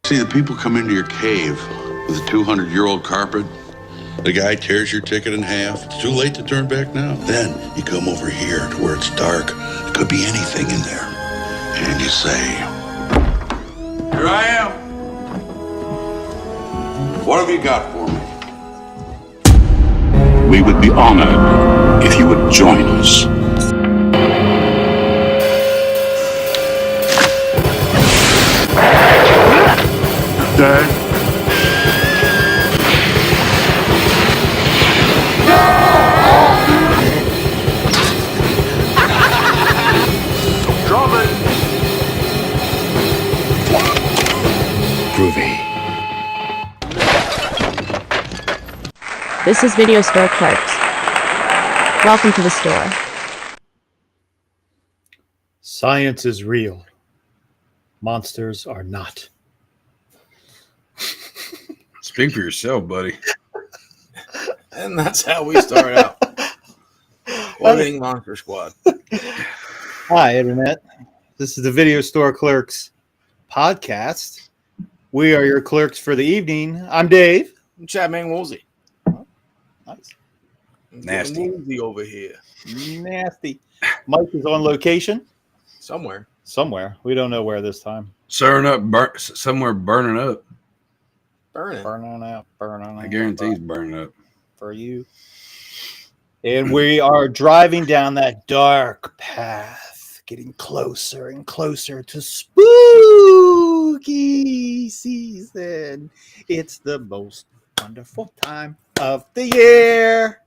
See, the people come into your cave with a 200-year-old carpet. The guy tears your ticket in half. It's too late to turn back now. Then you come over here to where it's dark. It could be anything in there. And you say, "Here I am. What have you got for me?" We would be honored if you would join us. Dad? Drop it! Groovy. This is Video Store Clerks. Welcome to the store. Science is real. Monsters are not. Speak for yourself, buddy. And that's how we start out. Loading Monster Squad. Hi, Internet. This is the Video Store Clerks Podcast. We are your clerks for the evening. I'm Dave. I'm Chapman Woolsey. Nice. Nasty. Woolsey over here. Nasty. Mike is on location. Somewhere. We don't know where this time. Stirring up, somewhere burning up. Burning. Burning out. I guarantee he's burning up. For you. And we are driving down that dark path, getting closer and closer to spooky season. It's the most wonderful time of the year.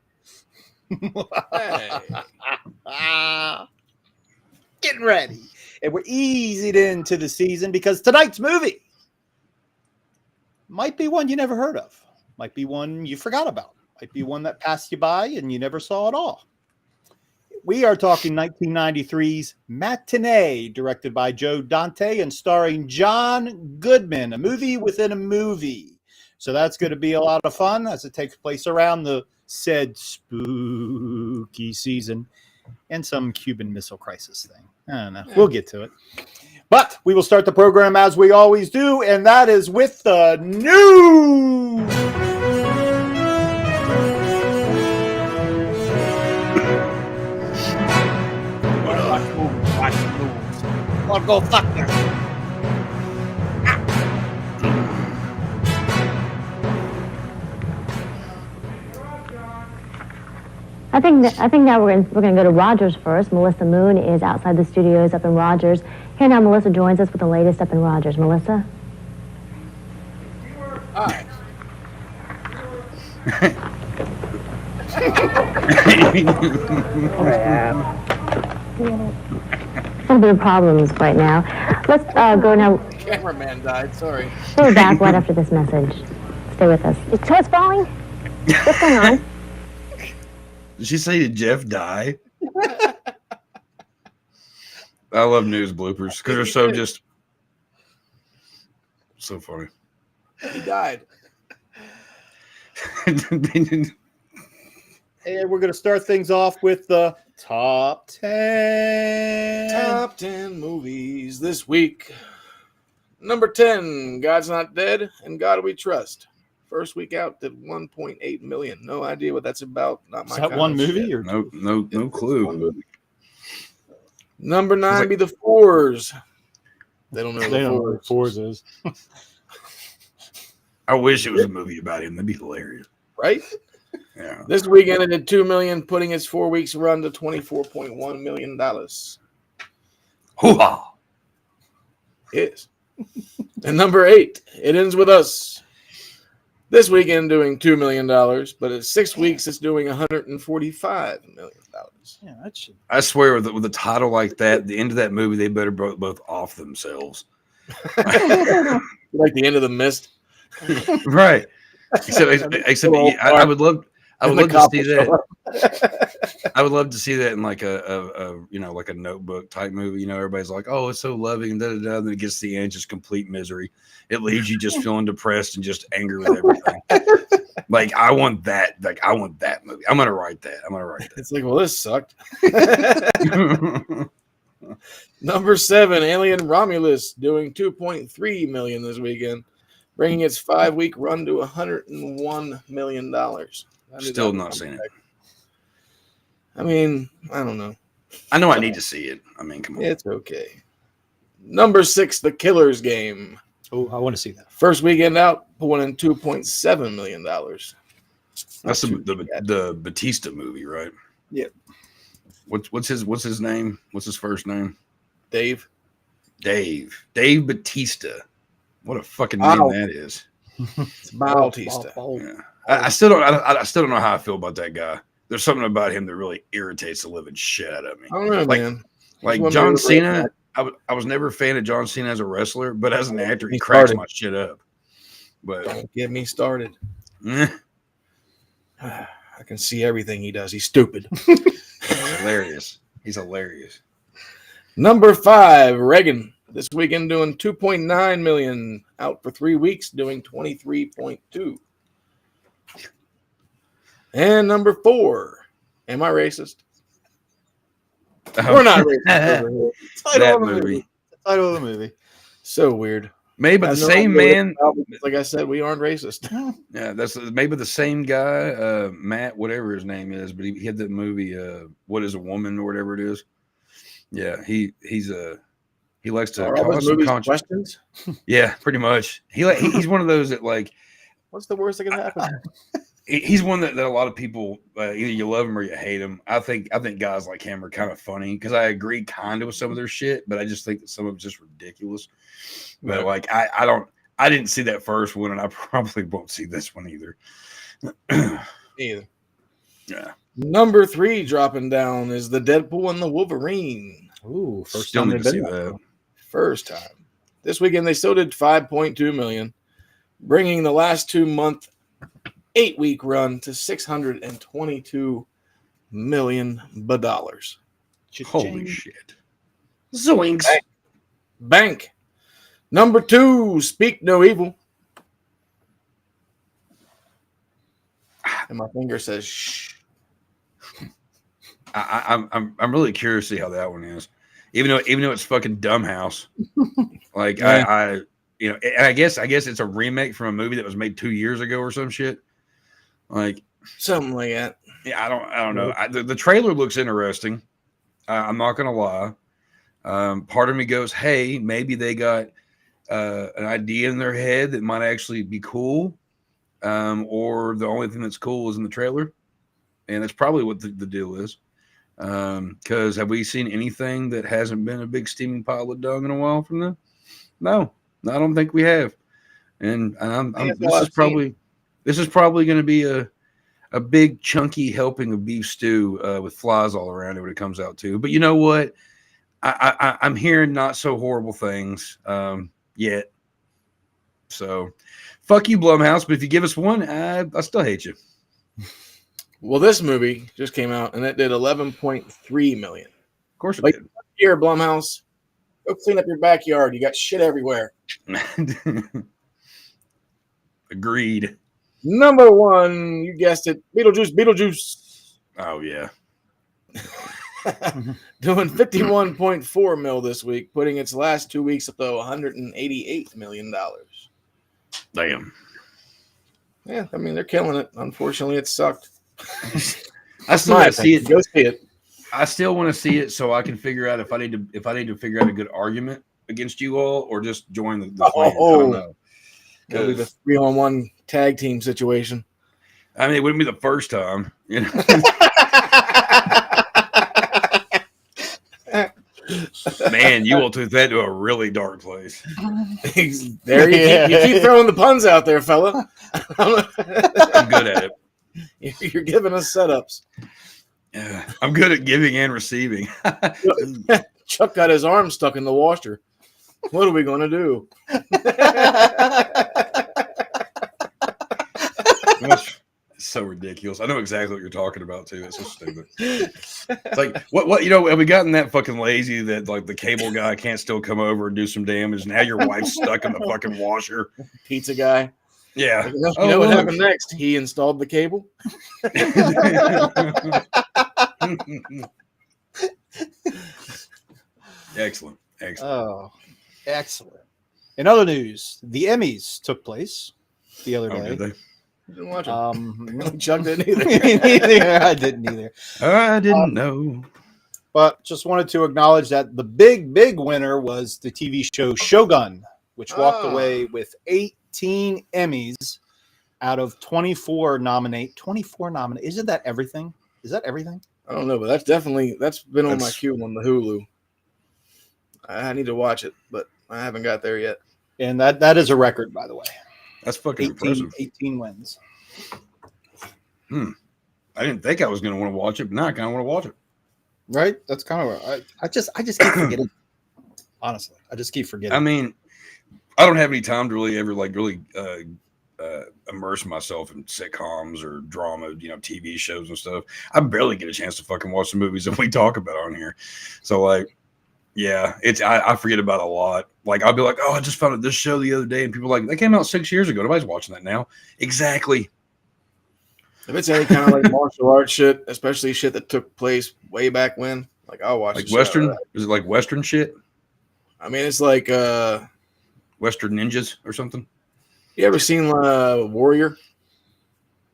Hey. Getting ready. And we're easing into the season because tonight's movie might be one you never heard of. Might be one you forgot about. Might be one that passed you by and you never saw at all. We are talking 1993's Matinee, directed by Joe Dante and starring John Goodman, a movie within a movie. So that's going to be a lot of fun as it takes place around the said spooky season and some Cuban Missile Crisis thing. I don't know. We'll get to it. But we will start the program as we always do, and that is with the news. Wanna go fuck yourself. I think now we're gonna go to Rogers first. Melissa Moon is outside the studios up in Rogers. Here now, Melissa joins us with the latest up in Rogers. Melissa. Hi. A little bit of problems right now. Let's go now. Cameraman died. Sorry. We'll be back right after this message. Stay with us. Is toast falling? What's going on? Did she say did Jeff die? I love news bloopers because they're so funny. He died. And we're going to start things off with the top 10. Top 10 movies this week. Number 10, God's Not Dead and God We Trust. First week out did 1.8 million. No idea what that's about. Not my Is that one movie? shit. Or No clue. Number 9 be the Fours. They don't know they don't know what what Fours is. I wish it was a movie about him. That'd be hilarious. Right? Yeah. This weekend it did 2 million, putting its 4 weeks run to $24.1 million. Hoo-ha! Yes. And number 8, It Ends With Us. This weekend doing $2 million, but at 6 weeks it's doing $145 million. Yeah, that should. I swear, with a title like that, the end of that movie, they better both off themselves. Like the end of The Mist. Right. Except I would love to see that. I would love to see that in like a like a Notebook type movie. You know, everybody's like, "Oh, it's so loving," and then it gets to the end, just complete misery. It leaves you just feeling depressed and just angry with everything. Like I want that. Like I want that movie. I'm gonna write that. It's like, well, this sucked. Number 7, Alien Romulus, doing 2.3 million this weekend. bringing its 5-week run to $101 million. Still not seen it. I mean, I don't know. I know I need to see it. I mean, come on. It's okay. Number 6, The Killer's Game. Oh, I want to see that. First weekend out, pulling in $2.7 million. That's the Batista movie, right? Yep. What's his name? What's his first name? Dave Batista. What a fucking name that is. It's Bautista. Yeah. I still don't know how I feel about that guy. There's something about him that really irritates the living shit out of me. I don't know, man. Like John Cena. I was never a fan of John Cena as a wrestler, but as an actor, he cracks my shit up. But don't get me started. I can see everything he does. He's stupid. Hilarious. He's hilarious. Number 5, Reagan. This weekend doing 2.9 million. Out for 3 weeks, doing 23.2. And number 4, am I racist? We're not racist. That movie. The title of the movie. So weird. Maybe the same man. Like I said, we aren't racist. Yeah, that's maybe the same guy, Matt, whatever his name is, but he had that movie, What Is a Woman or whatever it is. Yeah, he likes to cause some questions. Yeah, pretty much. He's one of those that like. What's the worst that can happen? He's one that a lot of people either you love him or you hate him. I think guys like him are kind of funny because I agree kind of with some of their shit, but I just think that some of it's just ridiculous. But like I didn't see that first one, and I probably won't see this one either. Either. Yeah. Number 3 dropping down is the Deadpool and the Wolverine. Ooh, still need to see that. First time. This weekend they still did 5.2 million, bringing the last 2-month 8-week run to $622 million. Holy shit. Zoinks. Bank. Number 2, Speak No Evil. And my finger says shh. I'm really curious to see how that one is. Even though it's fucking Dumbhouse. Like yeah. And I guess it's a remake from a movie that was made 2 years ago or some shit. Like something like that. Yeah, I don't know. The trailer looks interesting. I'm not gonna lie. Part of me goes, hey, maybe they got an idea in their head that might actually be cool. Or the only thing that's cool is in the trailer. And that's probably what the deal is. Because have we seen anything that hasn't been a big steaming pile of dung in a while from them? No, I don't think we have. And this is probably going to be a big chunky helping of beef stew with flies all around it when it comes out too. But you know what? I'm hearing not so horrible things yet. So fuck you, Blumhouse. But if you give us one, I still hate you. Well, this movie just came out and it did 11.3 million. Of course it did. Here, Blumhouse, go clean up your backyard. You got shit everywhere. Agreed. Number 1, you guessed it, Beetlejuice. Oh yeah. Doing 51.4 mil this week, putting its last 2 weeks up to $188 million. Damn. Yeah, I mean they're killing it. Unfortunately, it sucked. I still want to see it. Go see it. I still want to see it so I can figure out if I need to figure out a good argument against you all or just join the plan. I don't know. It'll be the 3-on-1 tag team situation. I mean, it wouldn't be the first time, you know. Man, you will take that to a really dark place. There you keep throwing the puns out there, fella. I'm good at it. You're giving us setups. Yeah, I'm good at giving and receiving. Chuck got his arm stuck in the washer. What are we going to do? It's so ridiculous. I know exactly what you're talking about too. It's so stupid. It's like what have we gotten that fucking lazy that like the cable guy can't still come over and do some damage? Now your wife's stuck in the fucking washer. Pizza guy. Yeah. You know what happened next? He installed the cable. Excellent. Oh, excellent. In other news, the Emmys took place the other day. Did they? Didn't watch it. Chuck didn't either. I didn't either. I didn't know. But just wanted to acknowledge that the big winner was the TV show Shogun, which walked away with 18 Emmys out of 24 nominate. 24 nominate. Isn't that everything? Is that everything? I don't know, but that's been on my queue on the Hulu. I need to watch it, but I haven't got there yet. And that is a record, by the way. That's fucking impressive. 18 wins. I didn't think I was going to want to watch it, but now I kind of want to watch it. Right? That's kind of I just keep forgetting. Honestly, I just keep forgetting. I mean, I don't have any time to really ever immerse myself in sitcoms or drama, TV shows and stuff. I barely get a chance to fucking watch the movies that we talk about on here. So yeah, I forget about a lot. Like I'll be like, oh, I just found out this show the other day, and people are like, that came out 6 years ago. Nobody's watching that now. Exactly. If it's any kind of like martial arts shit, especially shit that took place way back when, like I'll watch. Like Western? Is it like Western shit? I mean, it's like Western ninjas or something. You ever seen Warrior?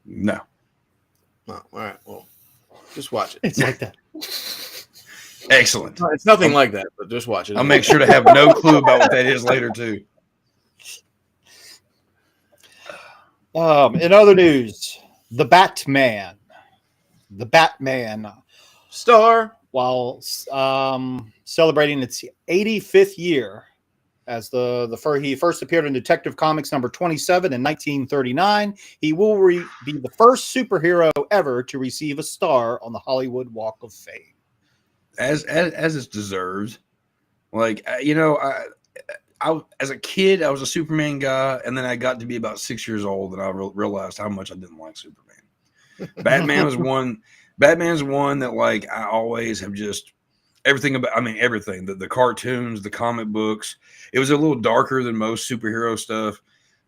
No. Oh, all right. Well, just watch it. It's like that. Excellent. It's nothing like that, but just watch it. I'll make sure to have no clue about what that is later too. In other news, the Batman Star, while celebrating its 85th year as he first appeared in Detective Comics number 27 in 1939, he will be the first superhero ever to receive a star on the Hollywood Walk of Fame. As it's deserved. Like, I as a kid, I was a Superman guy, and then I got to be about 6 years old, and I realized how much I didn't like Superman. Batman's one that like I always have just everything about. I mean, everything, the cartoons, the comic books. It was a little darker than most superhero stuff.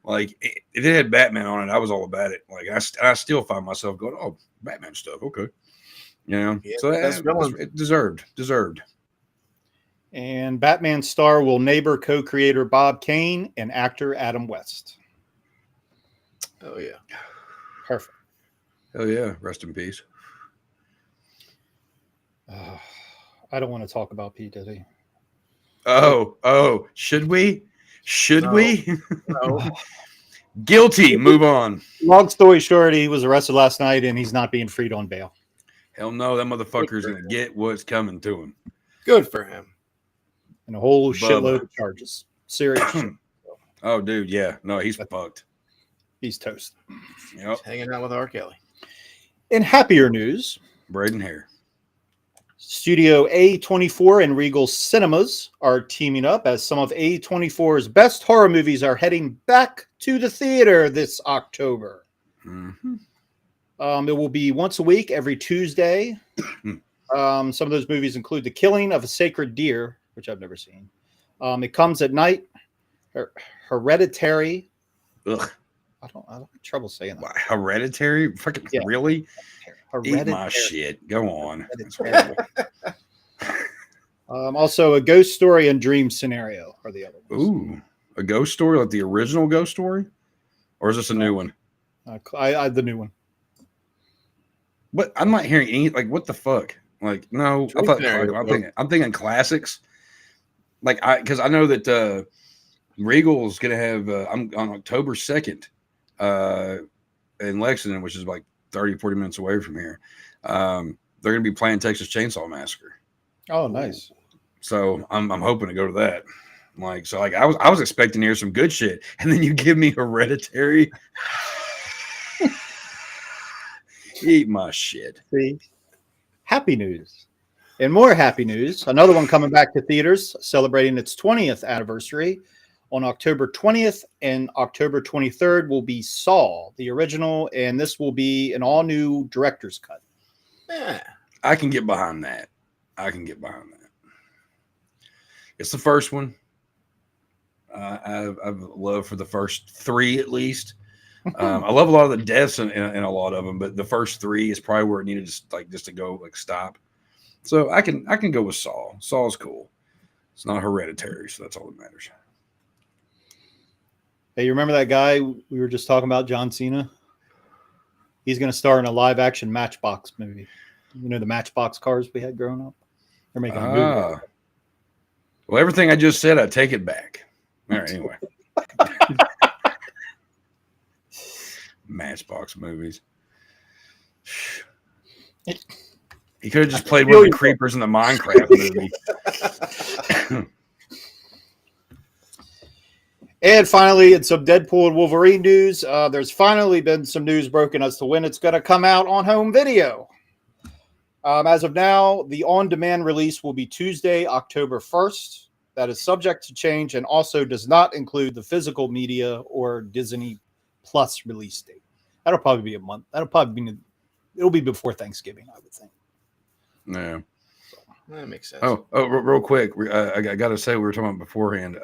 Like if it had Batman on it, I was all about it. Like I still find myself going, oh, Batman stuff, okay. Yeah, so it deserved. And Batman star will neighbor co-creator Bob Kane and actor Adam West. Oh yeah, perfect. Oh yeah, rest in peace. I don't want to talk about P. Diddy. Oh, should we? We? No. Guilty. Move on. Long story short, he was arrested last night and he's not being freed on bail. Hell no, that motherfucker's gonna get what's coming to him. Good for him. And a whole shitload of charges. Serious. Oh, dude, yeah. No, he's fucked. He's toast. Yep. He's hanging out with R. Kelly. In happier news, braiding hair. Studio A24 and Regal Cinemas are teaming up as some of A24's best horror movies are heading back to the theater this October. Mm-hmm. It will be once a week, every Tuesday. Some of those movies include The Killing of a Sacred Deer, which I've never seen. It Comes at Night, Hereditary. Ugh. I don't have trouble saying that. Hereditary? Fucking yeah. Really? Hereditary. Eat my shit. Go on. Also, A Ghost Story and Dream Scenario are the other ones. Ooh, A Ghost Story, like the original Ghost Story? Or is this a new one? The new one. But I'm not hearing any, like, what the fuck? Like, no, I'm thinking classics. Like, because I know that Regal's going to have, I'm on October 2nd in Lexington, which is like 30, 40 minutes away from here. They're going to be playing Texas Chainsaw Massacre. Oh, nice. So I'm hoping to go to that. Like, so like I was expecting to hear some good shit, and then you give me Hereditary. Eat my shit. See? Happy news. And more happy news. Another one coming back to theaters, celebrating its 20th anniversary. On October 20th and October 23rd will be Saw, the original, and this will be an all-new director's cut. Yeah. I can get behind that. It's the first one. I've loved for the first three at least. I love a lot of the deaths in a lot of them, but the first three is probably where it needed just to go stop. So I can go with Saw. Saw's cool. It's not Hereditary, so that's all that matters. Hey, you remember that guy we were just talking about, John Cena? He's going to star in a live-action Matchbox movie. You know the Matchbox cars we had growing up? They're making a movie. Well, everything I just said, I take it back. All right, anyway. Matchbox movies. He could have just played one of the creepers in the Minecraft movie. And finally, in some Deadpool and Wolverine news, there's finally been some news broken as to when it's going to come out on home video. As of now, the on-demand release will be Tuesday, October 1st. That is subject to change and also does not include the physical media or Disney Plus release date. That'll probably be a month. It'll be before Thanksgiving, I would think. Yeah. That makes sense. Oh, real quick. I got to say, we were talking about beforehand.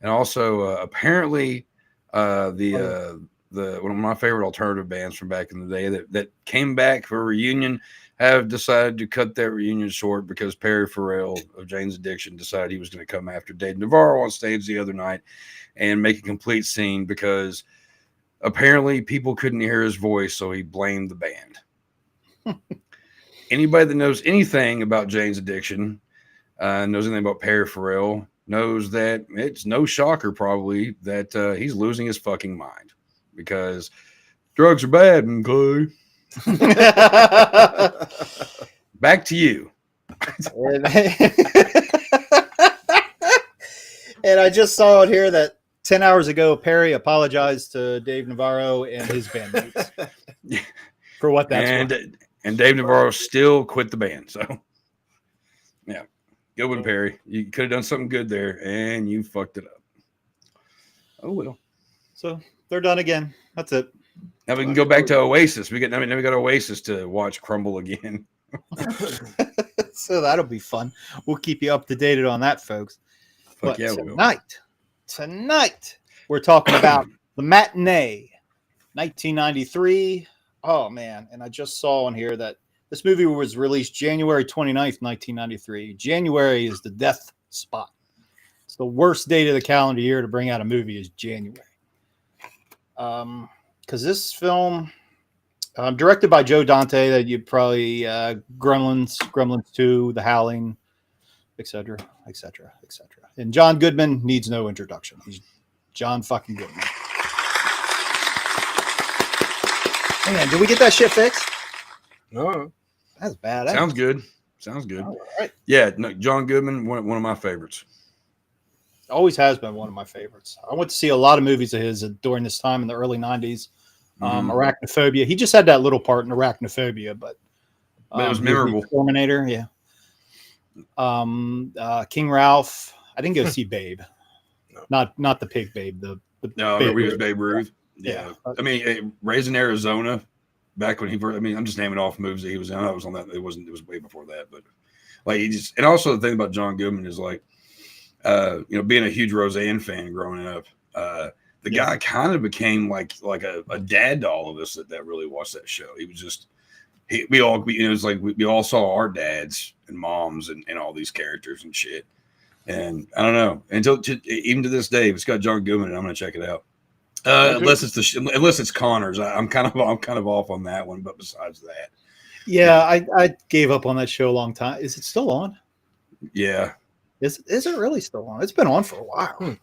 And also, apparently, the one of my favorite alternative bands from back in the day that came back for a reunion have decided to cut that reunion short because Perry Farrell of Jane's Addiction decided he was going to come after Dave Navarro on stage the other night and make a complete scene because apparently people couldn't hear his voice, so he blamed the band. Anybody that knows anything about Jane's Addiction, knows anything about Perry Farrell, knows that it's no shocker probably that he's losing his fucking mind because drugs are bad, okay? Back to you. And I just saw it here that 10 hours ago, Perry apologized to Dave Navarro and his bandmates for what that's worth. And Dave Navarro still quit the band. So, yeah. Good one, Perry. You could have done something good there, and you fucked it up. Oh, well. So, they're done again. That's it. Now we can go back to Oasis. We got Oasis to watch crumble again. So that'll be fun. We'll keep you up to date on that, folks. Fuck But yeah, we will. Tonight, we're talking about the Matinee, 1993. Oh, man. And I just saw on here that this movie was released January 29th, 1993. January is the death spot. It's the worst date of the calendar year to bring out a movie is January. Because this film, directed by Joe Dante, that you probably Gremlins 2, The Howling, etc., etc., etc. And John Goodman needs no introduction. He's John fucking Goodman. Man, did we get that shit fixed? No, That's bad. Sounds good. All right. Yeah, no, John Goodman, one of my favorites. Always has been one of my favorites. I went to see a lot of movies of his during this time in the early 90s. Arachnophobia. He just had that little part in Arachnophobia, but it was memorable. Terminator, yeah. King Ralph. I didn't go see Babe. No. Not the pig Babe. The No, Babe he was Ruth. Babe Ruth. Yeah. I mean, Raising Arizona, back when I'm just naming off movies that he was in. I was on that. It was way before that, but like and also the thing about John Goodman is like, being a huge Roseanne fan growing up, the guy kind of became like a dad to all of us that really watched that show. He was just, we all saw our dads and moms and all these characters and shit. And I don't know, even to this day, if it's got John Goodman, I'm going to check it out. Unless it's Connors, I'm kind of off on that one. But besides that, Yeah, I gave up on that show a long time. Is it still on? yeah. Is it really still on? It's been on for a while.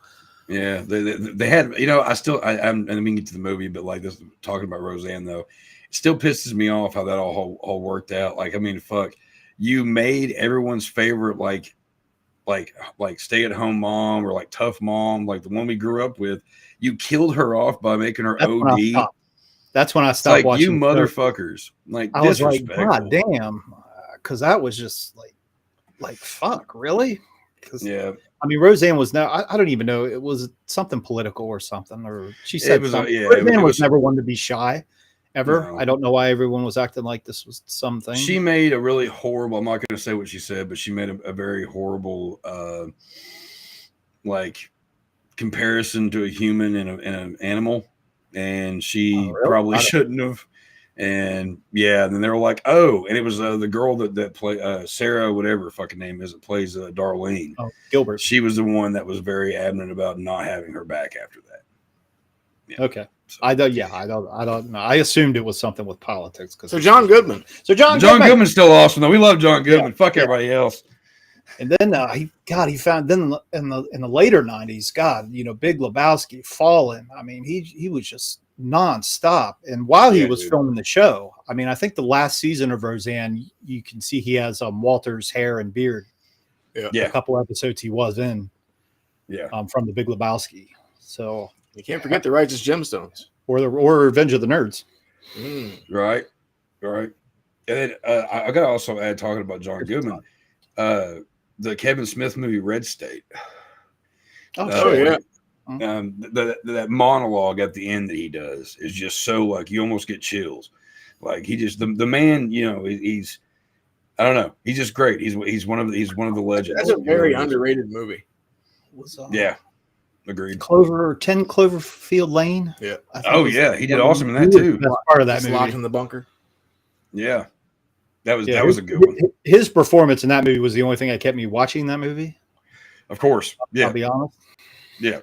Yeah, they had, I'm and we can get to the movie, but like this, talking about Roseanne though, it still pisses me off how that all worked out. Like, I mean, fuck, you made everyone's favorite like stay at home mom or like tough mom, like the one we grew up with. You killed her off by making her OD. That's when I stopped like, watching. You motherfuckers! Like, I was like, God damn, because that was just like fuck, really? Yeah. I mean, Roseanne was I don't even know. It was something political or something, or she said something. Roseanne was never one to be shy, ever. No. I don't know why everyone was acting like this was something. She made a really horrible, I'm not going to say what she said, but she made a very horrible, comparison to a human and an animal. And she probably shouldn't have. And yeah, and then they were like, oh, and it was the girl that play Sarah, whatever her fucking name is, that plays Darlene. Oh, Gilbert. She was the one that was very adamant about not having her back after that. Okay. I don't know. I assumed it was something with politics. So John Goodman. John Goodman's still awesome though. We love John Goodman. Fuck everybody else. And then he found then in the later 90s, God, Big Lebowski, Fallen. I mean, he was just nonstop. And while he was filming the show, I mean, I think the last season of Roseanne, you can see he has Walter's hair and beard. Yeah. A couple episodes he was in. Yeah. From the Big Lebowski. So you can't forget the Righteous Gemstones or Revenge of the Nerds. Right. And then I got to also add, talking about John Goodman, the Kevin Smith movie Red State. Yeah. That monologue at the end that he does is just so like you almost get chills. Like he just the man, he's I don't know, he's just great. He's one of the legends. That's a very underrated movie. Yeah, agreed. 10 Cloverfield Lane. Yeah. He did awesome in that too. That's part of that movie. Locked in the bunker. Yeah, that was a good one. His performance in that movie was the only thing that kept me watching that movie. Of course, yeah. I'll be honest. Yeah.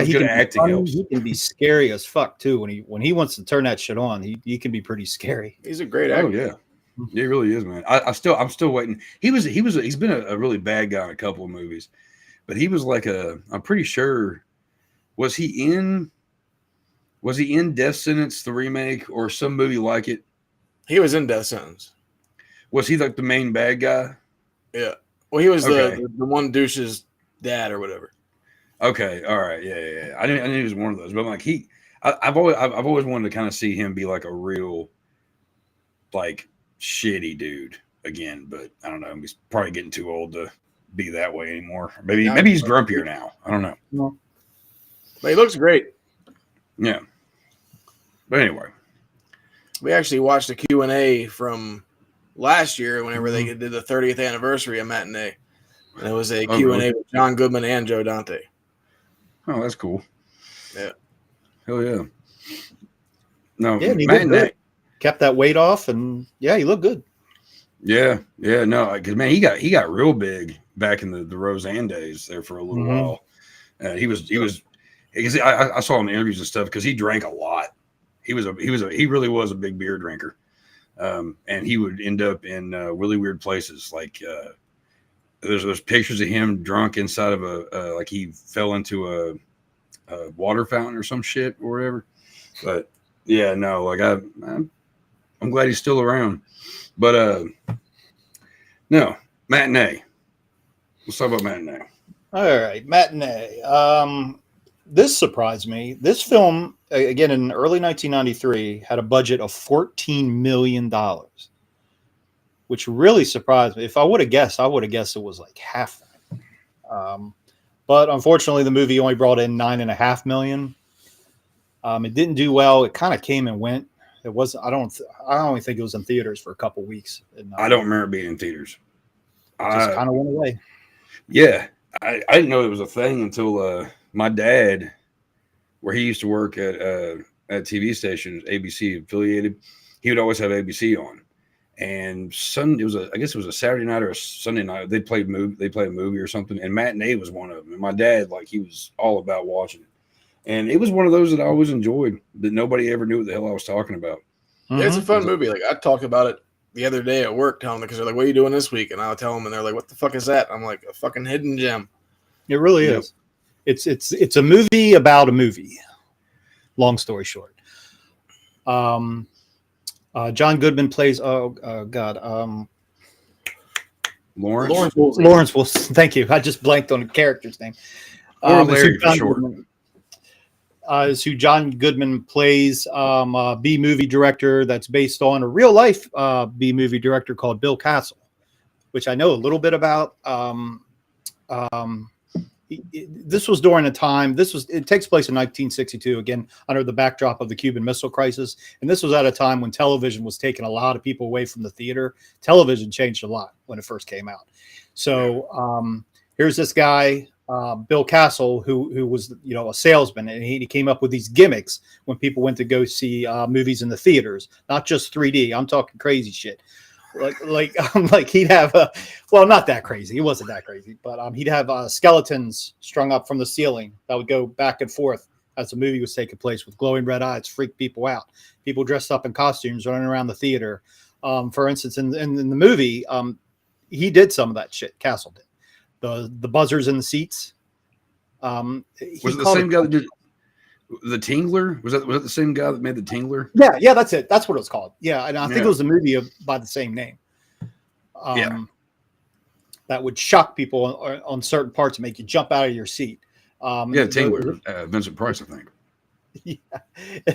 He can be scary as fuck too. When he wants to turn that shit on, he can be pretty scary. He's a great actor. Oh yeah. He really is, man. I'm still waiting. He's been a really bad guy in a couple of movies, but he was like I'm pretty sure, was he in Death Sentence, the remake, or some movie like it? He was in Death Sentence. Was he like the main bad guy? Yeah. Well, he was the one douche's dad or whatever. Okay. All right. Yeah. I knew he was one of those, but like I've always wanted to kind of see him be like a real, like, shitty dude again, but I don't know. He's probably getting too old to be that way anymore. Maybe he's grumpier now. I don't know. No. But he looks great. Yeah. But anyway, we actually watched a Q&A from last year whenever they did the 30th anniversary of Matinee. And it was a Q&A with John Goodman and Joe Dante. Oh, that's cool. Yeah. Hell yeah. No, yeah, Matinee kept that weight off, and he looked good. Yeah, no, because man, he got real big back in the Roseanne days there for a little while. He I saw him in interviews and stuff because he drank a lot. He really was a big beer drinker, and he would end up in really weird places. Like there's pictures of him drunk inside of like he fell into a water fountain or some shit or whatever. But yeah, no, like I'm glad he's still around. But no, Matinee. Let's talk about Matinee. All right, Matinee. This surprised me. This film, again, in early 1993, had a budget of $14 million, which really surprised me. If I would have guessed, it was like half that. But unfortunately, the movie only brought in $9.5 million. It didn't do well. It kind of came and went. It was. I only think it was in theaters for a couple weeks. I don't remember being in theaters. It just kind of went away. Yeah, I didn't know it was a thing until my dad, where he used to work at TV stations, ABC affiliated, he would always have ABC on. And I guess it was a Saturday night or a Sunday night. They played a movie or something, and Matinee was one of them. And my dad, like, he was all about watching it. And it was one of those that I always enjoyed, that nobody ever knew what the hell I was talking about. Yeah, it's a fun movie. Like, I talked about it the other day at work, telling them, because they're like, "What are you doing this week?" And I'll tell them, and they're like, "What the fuck is that?" I'm like, "A fucking hidden gem." It really is. It's a movie about a movie. Long story short. John Goodman plays. Lawrence Wilson. Thank you. I just blanked on the character's name. Larry for short. Is who John Goodman plays, a B movie director that's based on a real life B movie director called Bill Castle, which I know a little bit about. This was during a time. It takes place in 1962, again under the backdrop of the Cuban Missile Crisis, and this was at a time when television was taking a lot of people away from the theater. Television changed a lot when it first came out. So here's this guy, Bill Castle, who was a salesman, and he came up with these gimmicks when people went to go see movies in the theaters, not just 3D. I'm talking crazy shit. like he'd have not that crazy. He wasn't that crazy, but he'd have skeletons strung up from the ceiling that would go back and forth as the movie was taking place with glowing red eyes, freak people out. People dressed up in costumes running around the theater. For instance, in the movie, he did some of that shit. Castle did the buzzers in the seats. Was it the same guy that did the Tingler? Was that the same guy that made the Tingler? Yeah, that's it. That's what it was called. Yeah, and I think it was a movie by the same name. That would shock people on certain parts and make you jump out of your seat. Tingler, Vincent Price, I think. Yeah,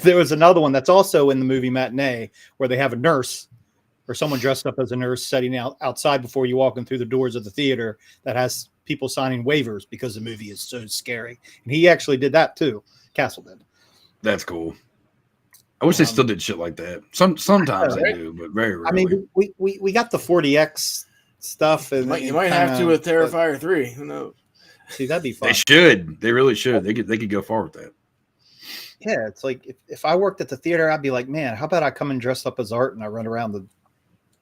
there was another one that's also in the movie Matinee where they have a nurse or someone dressed up as a nurse setting outside before you walk in through the doors of the theater that has people signing waivers because the movie is so scary. And he actually did that too. Castle did. That's cool. I wish they still did shit like that. Sometimes they do, but very rarely. I mean, we got the 40X stuff, and you might have to with Terrifier 3. Who knows? See, that'd be fun. They should. They really should. They could go far with that. Yeah, it's like if I worked at the theater, I'd be like, man, how about I come and dress up as Art and I run around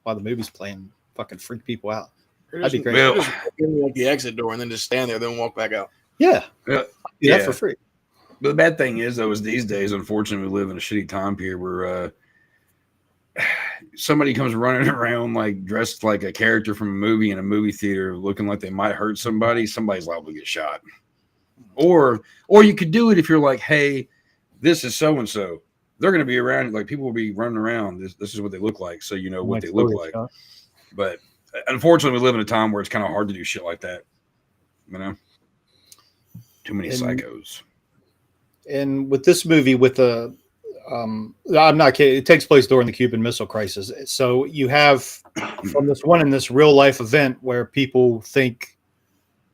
while the movie's playing, fucking freak people out. That'd be great. Just like the exit door and then just stand there, then walk back out. Yeah, for free. But the bad thing is, though, is these days, unfortunately, we live in a shitty time period where somebody comes running around like dressed like a character from a movie in a movie theater, looking like they might hurt somebody. Somebody's liable to get shot. Or you could do it if you're like, hey, this is so and so. They're going to be around. Like people will be running around. This is what they look like, so you know what they look like. But unfortunately, we live in a time where it's kind of hard to do shit like that. You know, too many psychos. And with this movie, I'm not kidding, it takes place during the Cuban Missile Crisis. So you have from this real life event where people think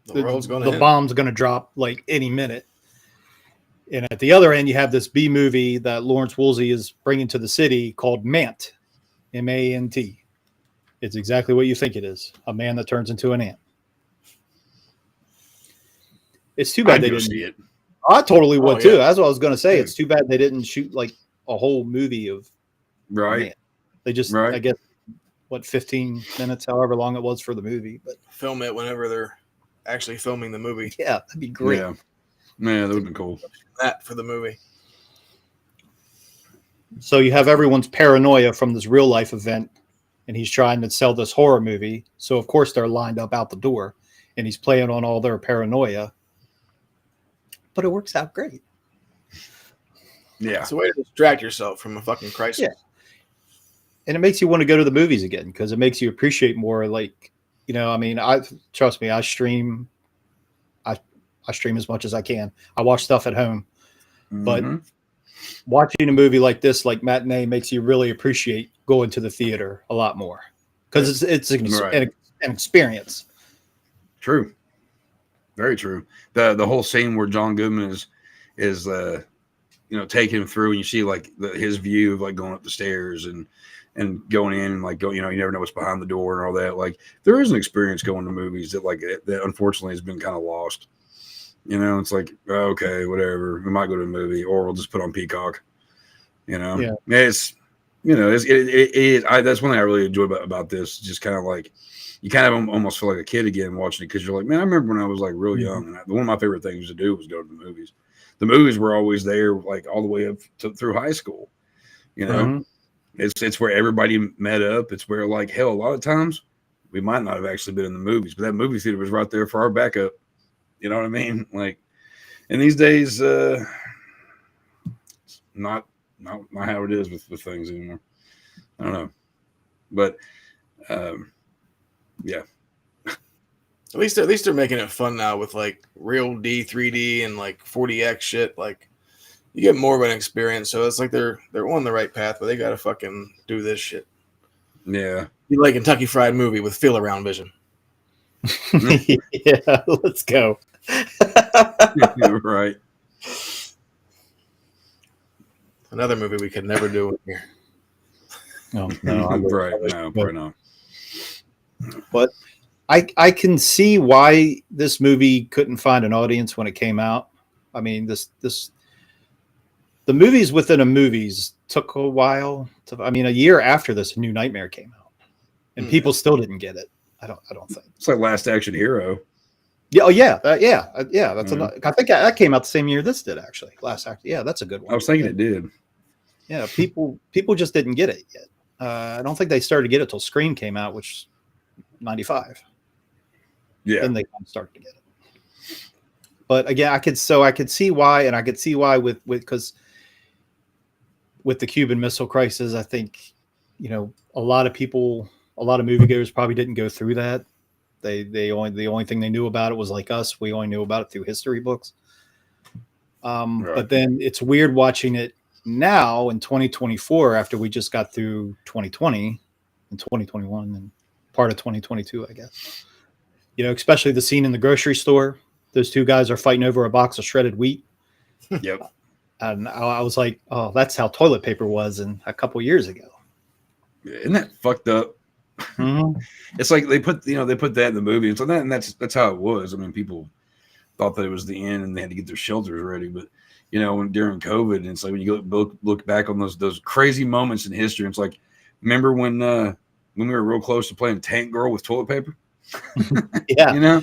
the bomb's going to drop like any minute. And at the other end, you have this B movie that Lawrence Woolsey is bringing to the city called Mant, M-A-N-T. It's exactly what you think it is, a man that turns into an ant. It's too bad they didn't see it. I totally would too. That's what I was going to say. It's too bad they didn't shoot like a whole movie of right. They just, I guess, 15 minutes, however long it was for the movie, but film it whenever they're actually filming the movie. Yeah, that'd be great. Yeah, that would have been cool. That for the movie. So you have everyone's paranoia from this real life event, and he's trying to sell this horror movie. So of course they're lined up out the door, and he's playing on all their paranoia. But it works out great. Yeah. It's a way to distract yourself from a fucking crisis. Yeah. And it makes you want to go to the movies again because it makes you appreciate more. Like, I mean, trust me, I stream as much as I can. I watch stuff at home. But watching a movie like this, like Matinee, makes you really appreciate going to the theater a lot more because it's an experience. True. Very true. The whole scene where John Goodman is taking him through, and you see like his view of like going up the stairs and going in and like you never know what's behind the door and all that. Like there is an experience going to movies that unfortunately has been kind of lost. It's like okay, whatever. We might go to a movie, or we'll just put on Peacock. It's that's one thing I really enjoy about this. Just kind of like. You kind of almost feel like a kid again watching it because you're like, man, I remember when I was like real young, and one of my favorite things to do was go to the movies. The movies were always there, like all the way up through high school. It's where everybody met up. It's where like hell, a lot of times we might not have actually been in the movies, but that movie theater was right there for our backup. You know what I mean? Like, and these days, not how it is with things anymore. I don't know, but. Yeah. At least they're making it fun now with like real D, 3D, and like 40X shit. Like you get more of an experience. So it's like they're on the right path, but they gotta fucking do this shit. Yeah. You like Kentucky Fried Movie with feel around vision. Yeah, let's go. Right. Another movie we could never do here. No, right. No, probably not. But I can see why this movie couldn't find an audience when it came out. I mean, the movies within a movies took a while. A year after this, New Nightmare came out. and people still didn't get it. I don't think. It's like Last Action Hero. Yeah. Oh yeah. That's I think that came out the same year this did actually. Last Act. Yeah, that's a good one. I was thinking it did. Yeah, people just didn't get it yet. I don't think they started to get it till Scream came out, which 95. Yeah. Then they started to get it. But again, I could see why, and I could see why because with the Cuban Missile Crisis, I think, a lot of moviegoers probably didn't go through that. The only thing they knew about it was like us. We only knew about it through history books. Right. But then it's weird watching it now in 2024 after we just got through 2020 and 2021 and part of 2022, I guess. Especially the scene in the grocery store. Those two guys are fighting over a box of shredded wheat. Yep. And I was like, oh, that's how toilet paper was a couple years ago. Isn't that fucked up? Mm-hmm. It's like they put that in the movie. And so that's how it was. I mean, people thought that it was the end and they had to get their shelters ready. But, during COVID, and it's like when you look back on those crazy moments in history, it's like, remember when we were real close to playing Tank Girl with toilet paper? Yeah.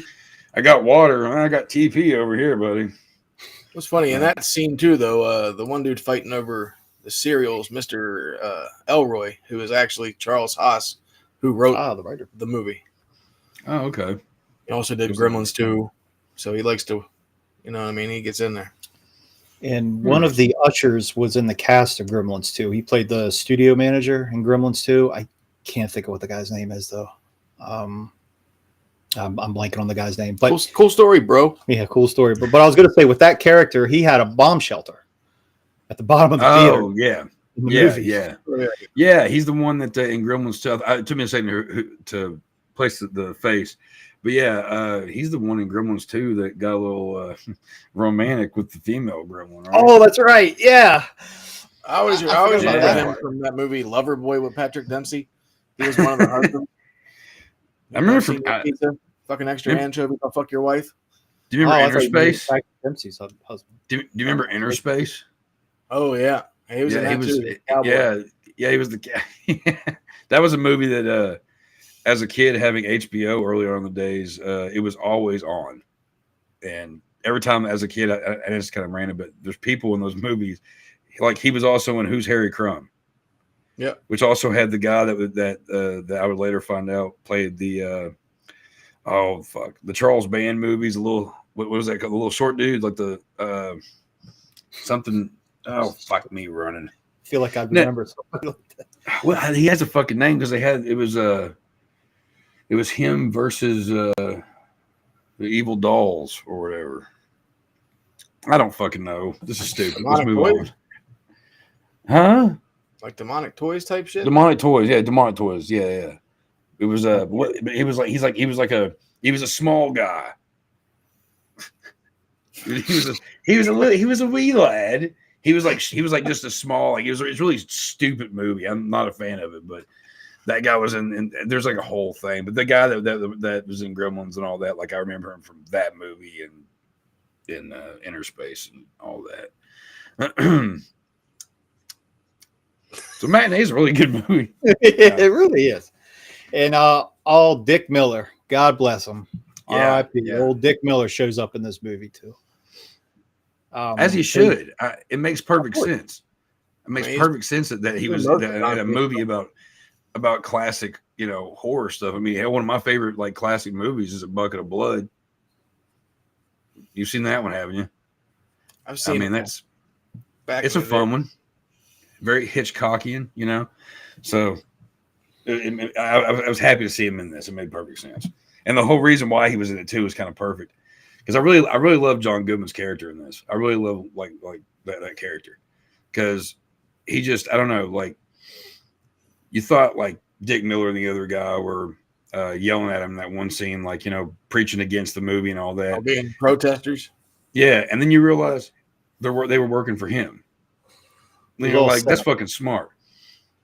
I got water and I got TP over here, buddy. It was funny in that scene too, though. The one dude fighting over the cereals, Mr. Elroy, who is actually Charles Haas, who wrote the writer, the movie. Oh, okay. He also did Gremlins too, so he likes to, he gets in there. And one of the ushers was in the cast of Gremlins 2. He played the studio manager in Gremlins 2. I can't think of what the guy's name is though. I'm blanking on the guy's name, but cool story, bro. Yeah, cool story. But I was going to say, with that character, he had a bomb shelter at the bottom of the theater. Oh, yeah. Movie. Yeah. He's the one that in Gremlins 2, it took me a second to place the face. But yeah, he's the one in Gremlins 2 that got a little romantic with the female gremlin. Right? Oh, that's right. Yeah. I always remember him from that movie Loverboy with Patrick Dempsey. He was one of the husbands. I remember from fucking extra anchovy. I'll fuck your wife. Do you remember Interspace? Dempsey's husband. Do you remember Interspace? Oh yeah, he was in that too. He was the guy. That was a movie that, as a kid having HBO earlier on in the days, it was always on, and every time as a kid, I just kind of random, but there's people in those movies. Like he was also in Who's Harry Crumb. Yeah, which also had the guy that I would later find out played the the Charles Band movies. A little what was that called? The little short dude, like the something. Oh fuck me running. I feel like I remember something like that. Well, he has a fucking name because it was him versus the Evil Dolls or whatever. I don't fucking know. This is stupid. Let's move on. Huh? Like Demonic Toys type shit. Demonic Toys, yeah. Demonic Toys, yeah. It was he was a small guy. he was a wee lad. He was like just a small, it's a really stupid movie. I'm not a fan of it, but that guy was in there's like a whole thing. But the guy that was in Gremlins and all that, like I remember him from that movie and in Interspace and all that. So Matinee is a really good movie. It really is. And all Dick Miller, God bless him. Yeah, R.I.P. Old Dick Miller shows up in this movie too. As he should. It makes perfect sense. It makes perfect sense that he was in a movie about classic, horror stuff. I mean, one of my favorite like classic movies is A Bucket of Blood. You've seen that one, haven't you? I've seen. I mean, it's a fun one. Very Hitchcockian, So I was happy to see him in this. It made perfect sense, and the whole reason why he was in it too was kind of perfect because I really love John Goodman's character in this. I really love like that character because he just I don't know like you thought like Dick Miller and the other guy were yelling at him in that one scene, like preaching against the movie and all that, being protesters. Yeah, and then you realize they were working for him. You're like, that's fucking smart.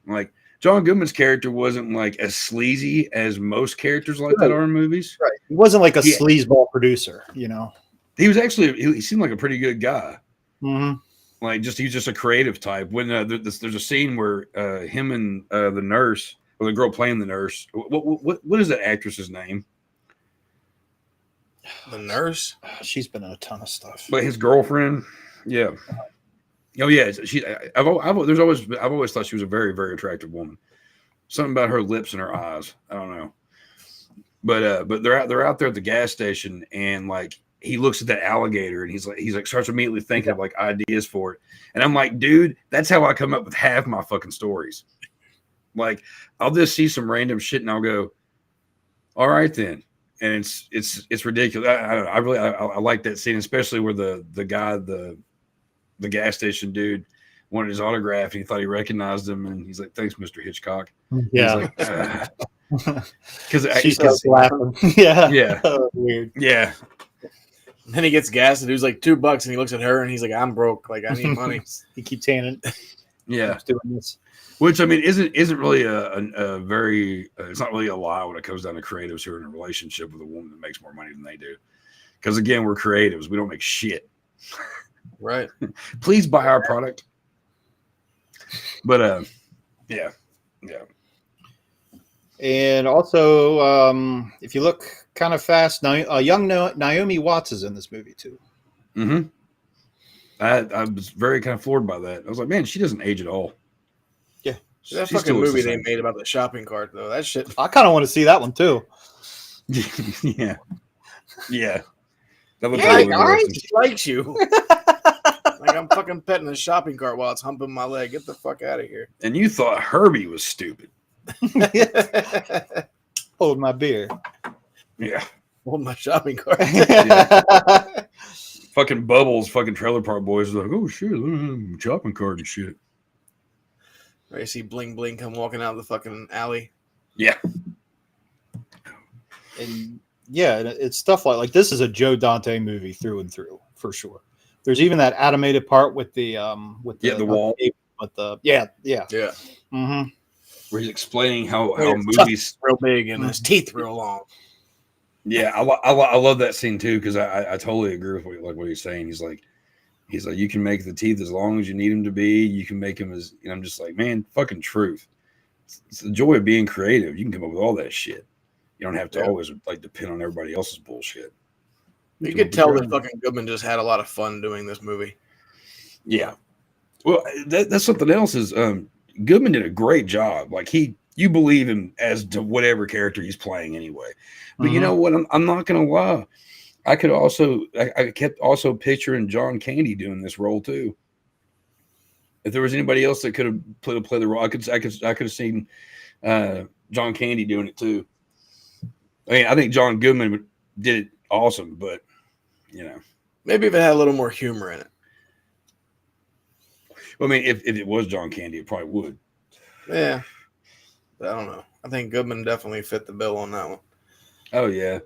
Like John Goodman's character wasn't like as sleazy as most characters like that are in movies. Right. He wasn't like a sleazeball producer, He was actually he seemed like a pretty good guy. Mm-hmm. Like he's just a creative type. When there's a scene where him and the nurse or the girl playing the nurse. What is that actress's name? The nurse. She's been in a ton of stuff. But his girlfriend, yeah. Oh yeah, I've always thought she was a very, very attractive woman. Something about her lips and her eyes. I don't know. But they're out there at the gas station, and like he looks at that alligator, and he's like starts immediately thinking of like ideas for it. And I'm like, dude, that's how I come up with half my fucking stories. Like I'll just see some random shit, and I'll go, all right then. And it's ridiculous. I like that scene, especially where the guy, the gas station dude, wanted his autograph, and he thought he recognized him, and he's like, "Thanks, Mr. Hitchcock." Yeah, because she starts laughing. Yeah, weird. Yeah. And then he gets gas, and dude's like $2, and he looks at her, and he's like, "I'm broke. Like I need money." He keeps handing. Yeah, keeps doing this. Which I mean isn't really a very it's not really a lie when it comes down to creatives who are in a relationship with a woman that makes more money than they do. Because again, we're creatives. We don't make shit. Right. Please buy our product. But yeah. And also, if you look kind of fast, young Naomi Watts is in this movie too. Mm-hmm. I was very kind of floored by that. I was like, man, she doesn't age at all. Yeah. That fucking movie they made about the shopping cart, though, that shit. I kind of want to see that one too. Yeah. That looks really interesting. She likes you. Like I'm fucking petting a shopping cart while it's humping my leg. Get the fuck out of here. And you thought Herbie was stupid. Hold my beer. Yeah. Hold my shopping cart. Fucking Bubbles, fucking Trailer Park Boys are like, oh shit, shopping cart and shit. Right, you see Bling Bling come walking out of the fucking alley. Yeah. And yeah, it's stuff like this is a Joe Dante movie through and through for sure. There's even that animated part with the wall. But yeah. Mm-hmm. Where he's explaining how movies real big and his teeth real long. Yeah, I love that scene too because I totally agree with what he's saying. He's like you can make the teeth as long as you need them to be. You can make them as I'm just like, man, fucking truth. It's the joy of being creative. You can come up with all that shit. You don't have to always like depend on everybody else's bullshit. You could tell that fucking Goodman just had a lot of fun doing this movie. Yeah. Well, that's something else is Goodman did a great job. Like you believe him as to whatever character he's playing anyway. But you know what? I'm not going to lie. I kept also picturing John Candy doing this role too. If there was anybody else that could have played the role, I could have seen John Candy doing it too. I mean, I think John Goodman did it awesome, but maybe if it had a little more humor in it. Well, I mean, if it was John Candy, it probably would. Yeah, I don't know. I think Goodman definitely fit the bill on that one. Oh yeah,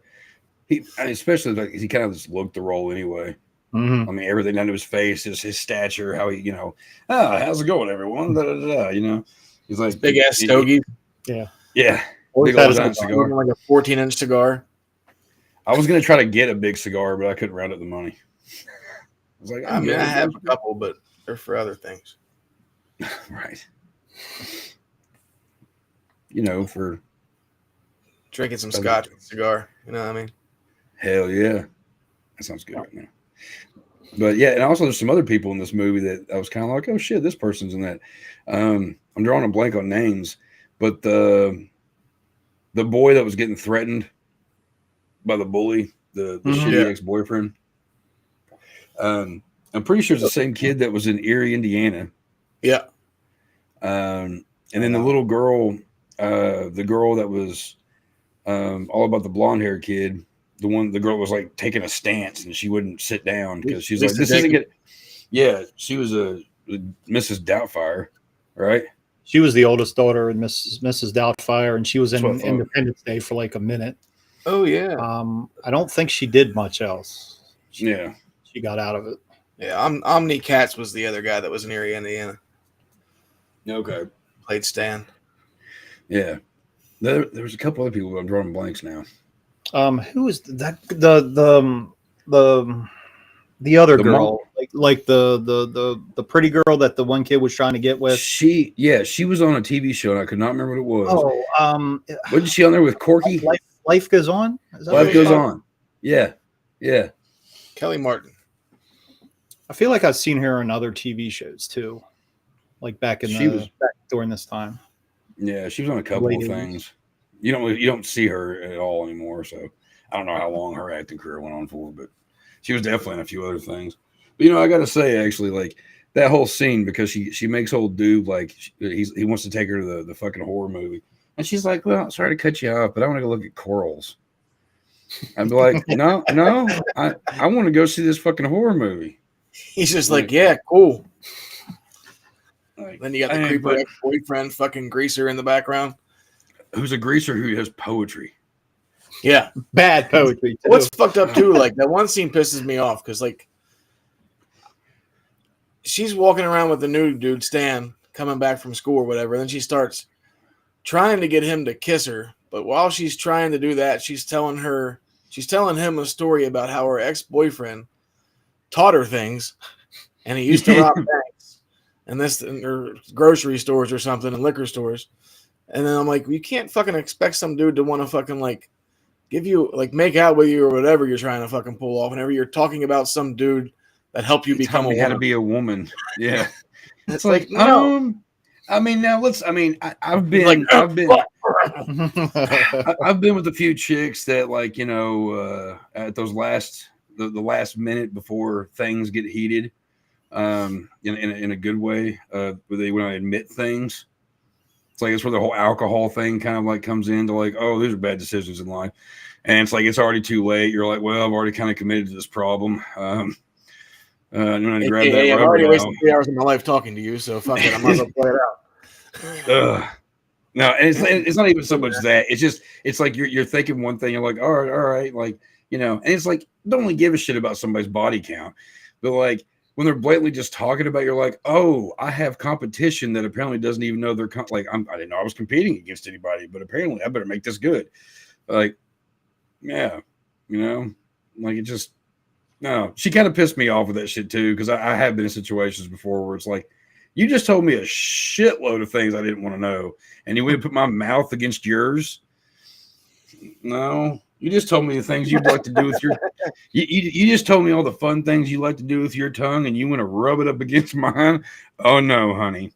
especially like he kind of just looked the role anyway. Mm-hmm. I mean, everything under his face, his stature, how he, how's it going, everyone? Da, da, da, he's like big ass stogie. Yeah. Big old cigar, like a 14-inch cigar. I was gonna try to get a big cigar, but I couldn't round up the money. I was like, I have a couple, but they're for other things. Right. For drinking some scotch and cigar. You know what I mean? Hell yeah. That sounds good right now. But yeah, and also there's some other people in this movie that I was kind of like, oh shit, this person's in that. I'm drawing a blank on names, but the boy that was getting threatened by the bully, the shitty ex-boyfriend. I'm pretty sure it's the same kid that was in Erie, Indiana. Yeah. And then the little girl, the girl that was all about the blonde haired kid, the girl was like taking a stance and she wouldn't sit down because she's like, this isn't good. Yeah, she was a Mrs. Doubtfire, right? She was the oldest daughter in Mrs. Doubtfire, and she was in Independence Day for like a minute. Oh yeah. I don't think she did much else. She got out of it. Yeah, Omni Katz was the other guy that was in Erie, Indiana. Okay. Played Stan. Yeah. There was a couple other people, but I'm drawing blanks now. Who is that? The The other The girl, like the pretty girl that the one kid was trying to get with. She was on a TV show and I could not remember what it was. Oh, Wasn't she on there with Corky? Life Goes On. Is that Life what Goes it's On. Yeah. Kelly Martin. I feel like I've seen her in other TV shows too, like back during this time. Yeah, she was on a couple of things. You don't see her at all anymore, so I don't know how long her acting career went on for, but she was definitely in a few other things. But I gotta say, actually, like that whole scene, because she makes old dude like he wants to take her to the fucking horror movie, and she's like, "Well, sorry to cut you off, but I want to go look at corals." I'd be like, "No, I want to go see this fucking horror movie." He's just like, "Yeah, cool." Like, Then you got the creeper ex-boyfriend, fucking greaser in the background. Who's a greaser who has poetry. Yeah, bad poetry too. What's fucked up too? Like that one scene pisses me off because like she's walking around with the new dude Stan coming back from school or whatever. Then she starts trying to get him to kiss her, but while she's trying to do that, she's telling him a story about how her ex-boyfriend taught her things, and he used to rob banks or grocery stores or something and liquor stores. And then I'm like, you can't fucking expect some dude to want to fucking like give you like make out with you or whatever you're trying to fucking pull off whenever you're talking about some dude that helped you become a woman. How to be a woman. Yeah. It's like, no. I've been with a few chicks that like, at those the last minute before things get heated, in a good way, where they want to admit things. It's like, it's where the whole alcohol thing kind of like comes into like, oh, these are bad decisions in life. And it's like, it's already too late. You're like, well, I've already kind of committed to this problem. I'm going to grab that I've already wasted 3 hours of my life talking to you, so fuck it. I might as well play it out. No, and it's not even so much that. It's like you're thinking one thing, you're like, all right, like, and it's like, don't really give a shit about somebody's body count. But like, when they're blatantly just talking about, you're like, oh, I have competition that apparently doesn't even know they're I didn't know I was competing against anybody, but apparently I better make this good. Like, yeah, like it just, no, she kind of pissed me off with that shit too. Cause I have been in situations before where it's like, you just told me a shitload of things I didn't want to know. And you would put my mouth against yours. No. You just told me the things you'd like to do with your you just told me all the fun things you like to do with your tongue, and you want to rub it up against mine. Oh no, honey.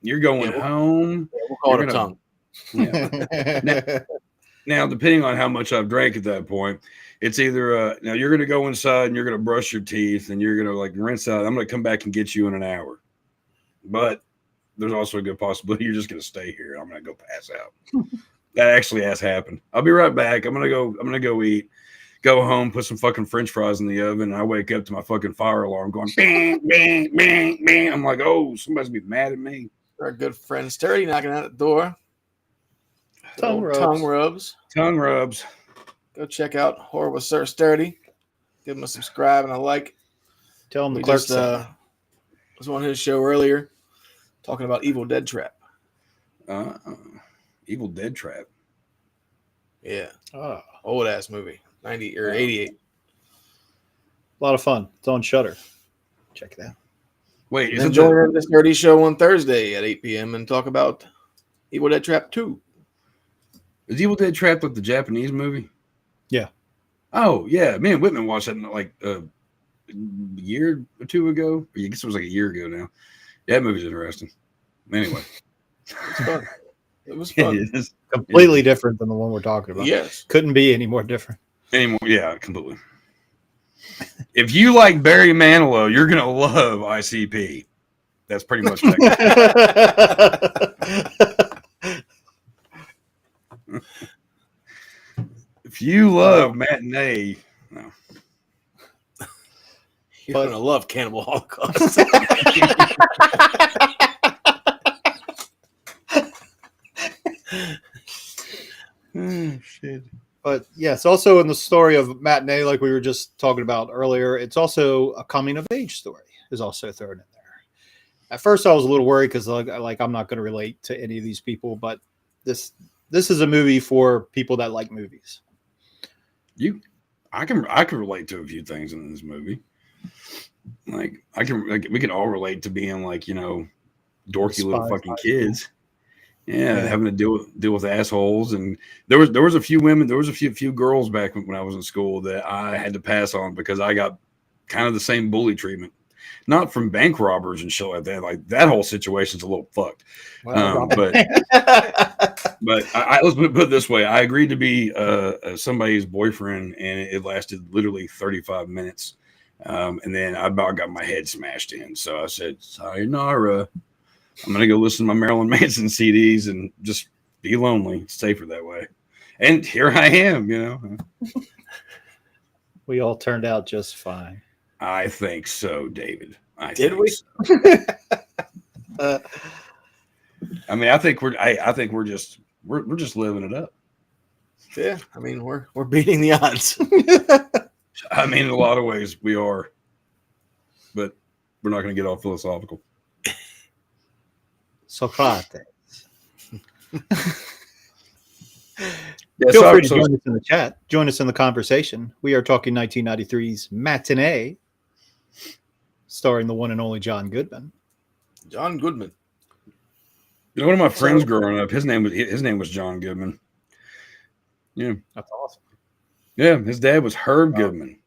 You're going home. Yeah, we'll call it a tongue. Yeah. Now, depending on how much I've drank at that point, it's either now you're gonna go inside and you're gonna brush your teeth and you're gonna like rinse out. I'm gonna come back and get you in an hour. But there's also a good possibility you're just gonna stay here. I'm gonna go pass out. That actually has happened. I'll be right back. I'm gonna go eat, go home, put some fucking French fries in the oven, and I wake up to my fucking fire alarm going bang, bang, bang, bang. I'm like, oh, somebody's gonna be mad at me. Our good friend Sturdy knocking at the door. Tongue rubs. Tongue rubs. Go check out Horror with Sir Sturdy. Give him a subscribe and a like. Tell him the clerk was on his show earlier talking about Evil Dead Trap. Evil Dead Trap. Yeah. Oh, old ass movie. 90 or 88. A lot of fun. It's on Shudder. Check it out. Wait, is it join this Nerdy show on Thursday at 8 p.m. and talk about Evil Dead Trap 2. Is Evil Dead Trap like the Japanese movie? Yeah. Oh, yeah. Me and Whitman watched that like a year or two ago. I guess it was like a year ago now. Yeah, that movie's interesting. Anyway. It's fun. It was fun. It is completely different than the one we're talking about. Yes. Couldn't be any more different. Yeah, completely. If you like Barry Manilow, you're going to love ICP. That's pretty much If you love Matinee, no. You're going to love Cannibal Holocaust. Oh, shit. But yes, also in the story of Matinee, like we were just talking about earlier, it's also a coming of age story is also thrown in there. At first, I was a little worried because like I'm not going to relate to any of these people, but this is a movie for people that like movies. I can relate to a few things in this movie. Like we can all relate to being like, you know, dorky little fucking kids. Yeah, having to deal with assholes. And there was a few women, there was a few girls back when I was in school that I had to pass on because I got kind of the same bully treatment. Not from bank robbers and shit like that. Like that whole situation's a little fucked. Well, but let's put it this way: I agreed to be somebody's boyfriend, and it lasted literally 35 minutes. And then I about got my head smashed in. So I said, "Sayonara. I'm gonna go listen to my Marilyn Manson CDs and just be lonely. It's safer that way." And here I am. You know, we all turned out just fine. I think so, David. Did we? So. I mean, I think we're just living it up. Yeah, I mean, we're beating the odds. I mean, in a lot of ways we are, but we're not going to get all philosophical. Socrates. Yeah, Feel free to join us in the chat. Join us in the conversation. We are talking 1993's Matinee, starring the one and only John Goodman. John Goodman. You know, one of my friends growing up, his name was John Goodman. Yeah, That's awesome. Yeah, his dad was Herb Goodman.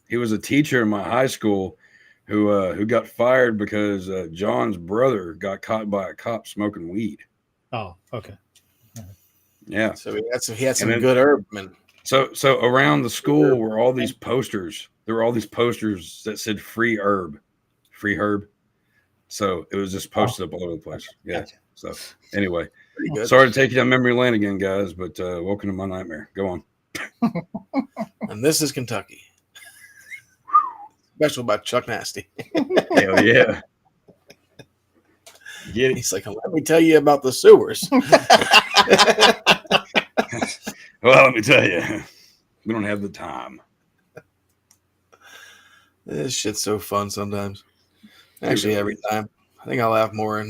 He was a teacher in my high school who got fired because John's brother got caught by a cop smoking weed. Oh, okay. Yeah. So he had some good herb, man. So around the school were all these posters. There were all these posters that said "Free Herb." So it was just posted up all over the place. Yeah. Gotcha. So anyway, sorry to take you down memory lane again, guys, but welcome to my nightmare. Go on. And this is Kentucky. Special by Chuck Nasty. Hell yeah. Get it. He's like, let me tell you about the sewers. Well, let me tell you, we don't have the time. This shit's so fun sometimes. Actually, every time. I think I laugh more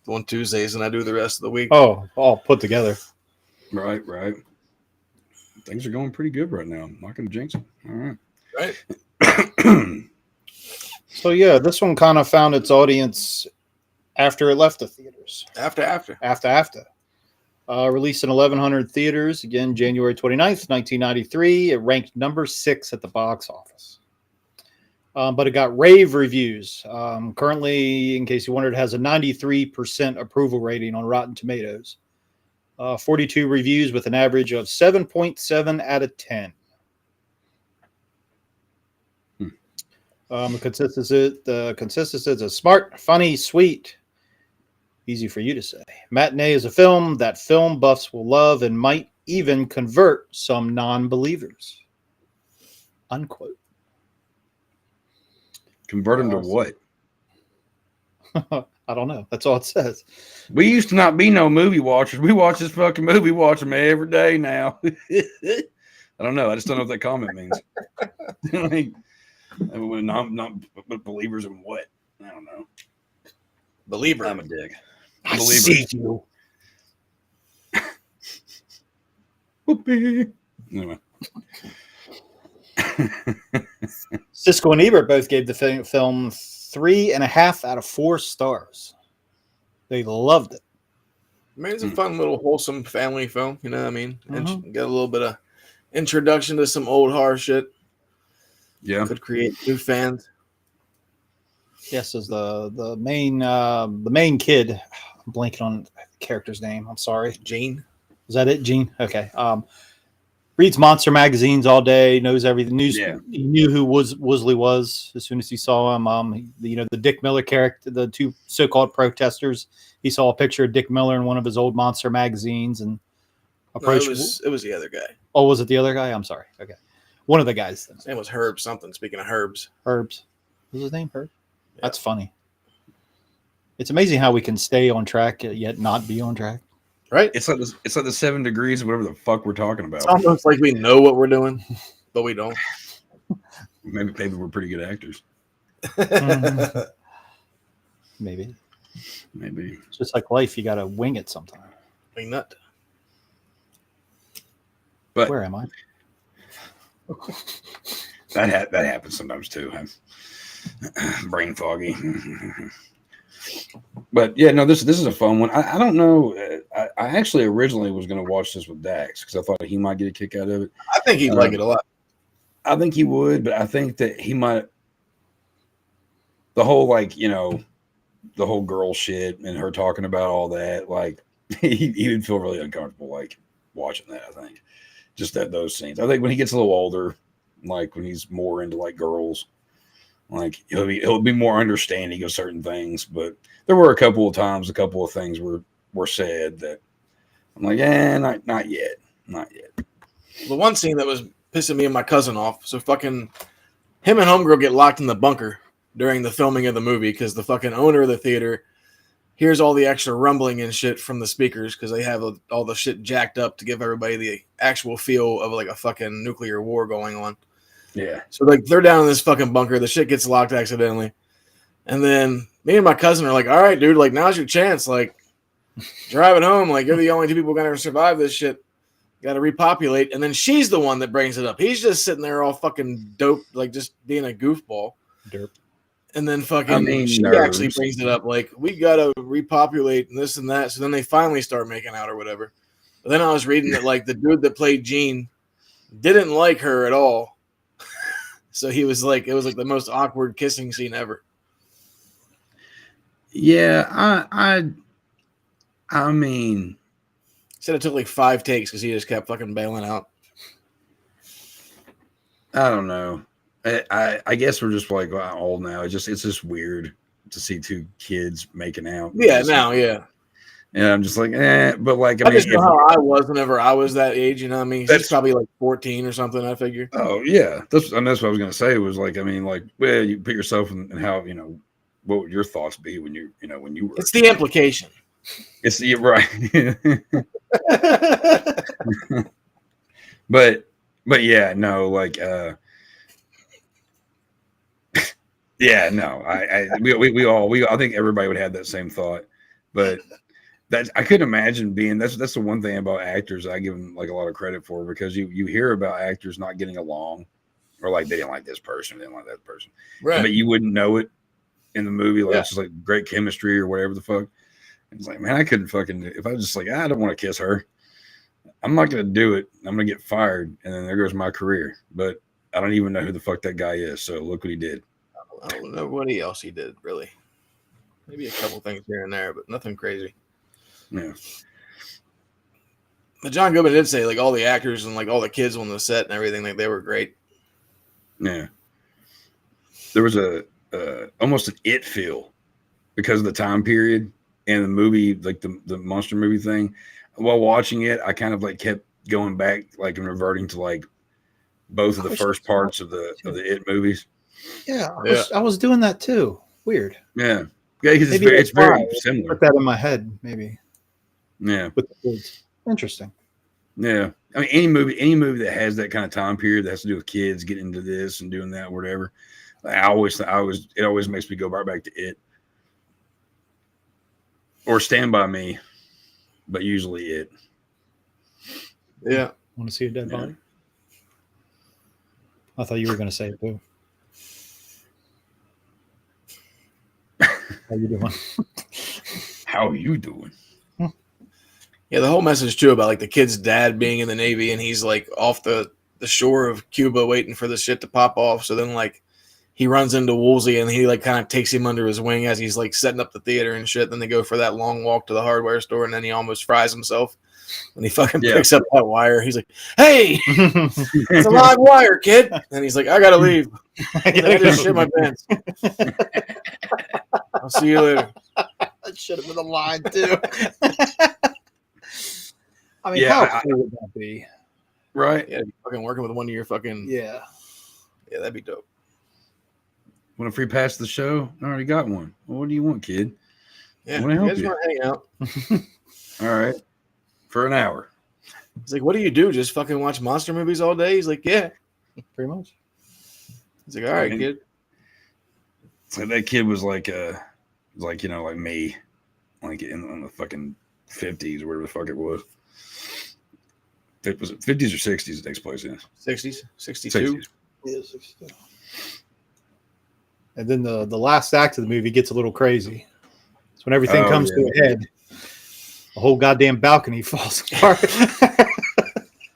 on Tuesdays than I do the rest of the week. Oh, all put together. Right. Things are going pretty good right now. I'm not going to jinx it. All right. Right. So, yeah, this one kind of found its audience after it left the theaters. After. Released in 1,100 theaters, again, January 29th, 1993. It ranked number 6 at the box office. But it got rave reviews. Currently, in case you wondered, it has a 93% approval rating on Rotten Tomatoes. 42 reviews with an average of 7.7 out of 10. The consistency is smart, funny, sweet. Easy for you to say. Matinee is a film that film buffs will love and might even convert some non-believers. Unquote. Convert them to what? I don't know. That's all it says. We used to not be no movie watchers. We watch this fucking movie, watch them every day now. I don't know. I just don't know what that comment means. Like, not believers in what? I don't know. Believer. I'm a dick. I see you. Anyway. Siskel and Ebert both gave the film 3.5 out of 4 stars. They loved it. I mean, it's a fun little wholesome family film. You know what I mean? And get a little bit of introduction to some old horror shit. Yeah. Could create new fans. Yes, as the main kid. I'm blanking on the character's name. I'm sorry. Gene. Is that it, Gene? Okay. Reads monster magazines all day. Knows everything. He knew who Woosley was as soon as he saw him. The Dick Miller character, the two so-called protesters. He saw a picture of Dick Miller in one of his old monster magazines and approached. No, it was the other guy. Oh, was it the other guy? I'm sorry. Okay, one of the guys. His name was Herb something. Speaking of Herbs. Was his name Herb? Yeah. That's funny. It's amazing how we can stay on track yet not be on track. Right? It's like the 7 degrees, whatever the fuck we're talking about. It's almost like we know what we're doing, but we don't. Maybe we're pretty good actors. Maybe. It's just like life, you got to wing it sometimes. Wing nut. But where am I? That happens sometimes too. I'm brain foggy. But yeah, no, this is a fun one. I don't know. I actually originally was going to watch this with Dax because I thought he might get a kick out of it. I think he'd like it a lot. I think he would, but I think that he might. The whole the whole girl shit and her talking about all that, like he would feel really uncomfortable like watching that. I think just those scenes. I think when he gets a little older, like when he's more into like girls, like he'll be more understanding of certain things. But there were a couple of times, a couple of things were said that I'm like, not yet. The one scene that was pissing me and my cousin off. So fucking him and homegirl get locked in the bunker during the filming of the movie because the fucking owner of the theater hears all the extra rumbling and shit from the speakers because they have all the shit jacked up to give everybody the actual feel of like a fucking nuclear war going on. Yeah. So like they're down in this fucking bunker. The shit gets locked accidentally. And then me and my cousin are like, all right, dude, like now's your chance. Like drive it home. Like you're the only two people going to survive this shit. Got to repopulate. And then she's the one that brings it up. He's just sitting there all fucking dope, like just being a goofball. Derp. And then fucking she actually brings it up. Like, we got to repopulate and this and that. So then they finally start making out or whatever. But then I was reading that, like, the dude that played Gene didn't like her at all. So he was like, it was like the most awkward kissing scene ever. Yeah, I mean, he said it took like 5 takes because he just kept fucking bailing out. I don't know. I guess we're just like old now. It's just weird to see two kids making out. Yeah, now, yeah. And I'm just like, but like, I just know how I was whenever I was that age, you know what I mean? That's probably like 14 or something, I figure. Oh, yeah. That's what I was going to say was like, I mean, like, well, you put yourself in how, what would your thoughts be when you were. It's the implication. It's right. but yeah, no, like, yeah, no, I think everybody would have that same thought, but I couldn't imagine being, that's the one thing about actors I give them like a lot of credit for, because you hear about actors not getting along or like they didn't like this person, they didn't like that person. Right. But you wouldn't know it in the movie. Like it's just like great chemistry or whatever the fuck. And it's like, man, I couldn't fucking, if I was just like, I don't want to kiss her, I'm not going to do it. I'm going to get fired. And then there goes my career. But I don't even know who the fuck that guy is. So look what he did. I don't know what else he did, really. Maybe a couple things here and there, but nothing crazy. Yeah. But John Goodman did say, like, all the actors and, like, all the kids on the set and everything, like, they were great. Yeah. There was almost an it feel because of the time period and the movie, like the monster movie thing. While watching it, I kind of, like, kept going back, like, and reverting to, like, both of the first parts of the it movies. Yeah, I was doing that too. Weird. Yeah, because it's very similar. Put that in my head, maybe. Yeah, with the kids. Interesting. Yeah, I mean, any movie that has that kind of time period that has to do with kids getting into this and doing that, whatever. It always makes me go right back to it, or Stand By Me, but usually it. Yeah. Want to see a dead body? I thought you were going to say it too. How you doing? How are you doing? Yeah, the whole message too about like the kid's dad being in the Navy and he's like off the shore of Cuba waiting for the shit to pop off. So then like he runs into Woolsey and he like kind of takes him under his wing as he's like setting up the theater and shit. Then they go for that long walk to the hardware store and then he almost fries himself when he fucking picks up that wire. He's like, "Hey, it's a live wire, kid." And he's like, "I gotta leave. I just shit my pants. I'll see you later." That should have been a line too. I mean, how cool would that be? Right? Yeah, fucking working with one of your fucking yeah, that'd be dope. Want a free pass to the show? I already got one. Well, what do you want, kid? Yeah, I want to help you. You. Want to hang out? All right, for an hour. He's like, "What do you do? Just fucking watch monster movies all day?" He's like, "Yeah, pretty much." He's like, "All right, kid." So that kid was like, like me, like in the fucking 50s or whatever the fuck it was. Was it 50s or 60s it takes place in? 60s, 62. 60s. And then the last act of the movie gets a little crazy. It's when everything comes to a head. The whole goddamn balcony falls apart.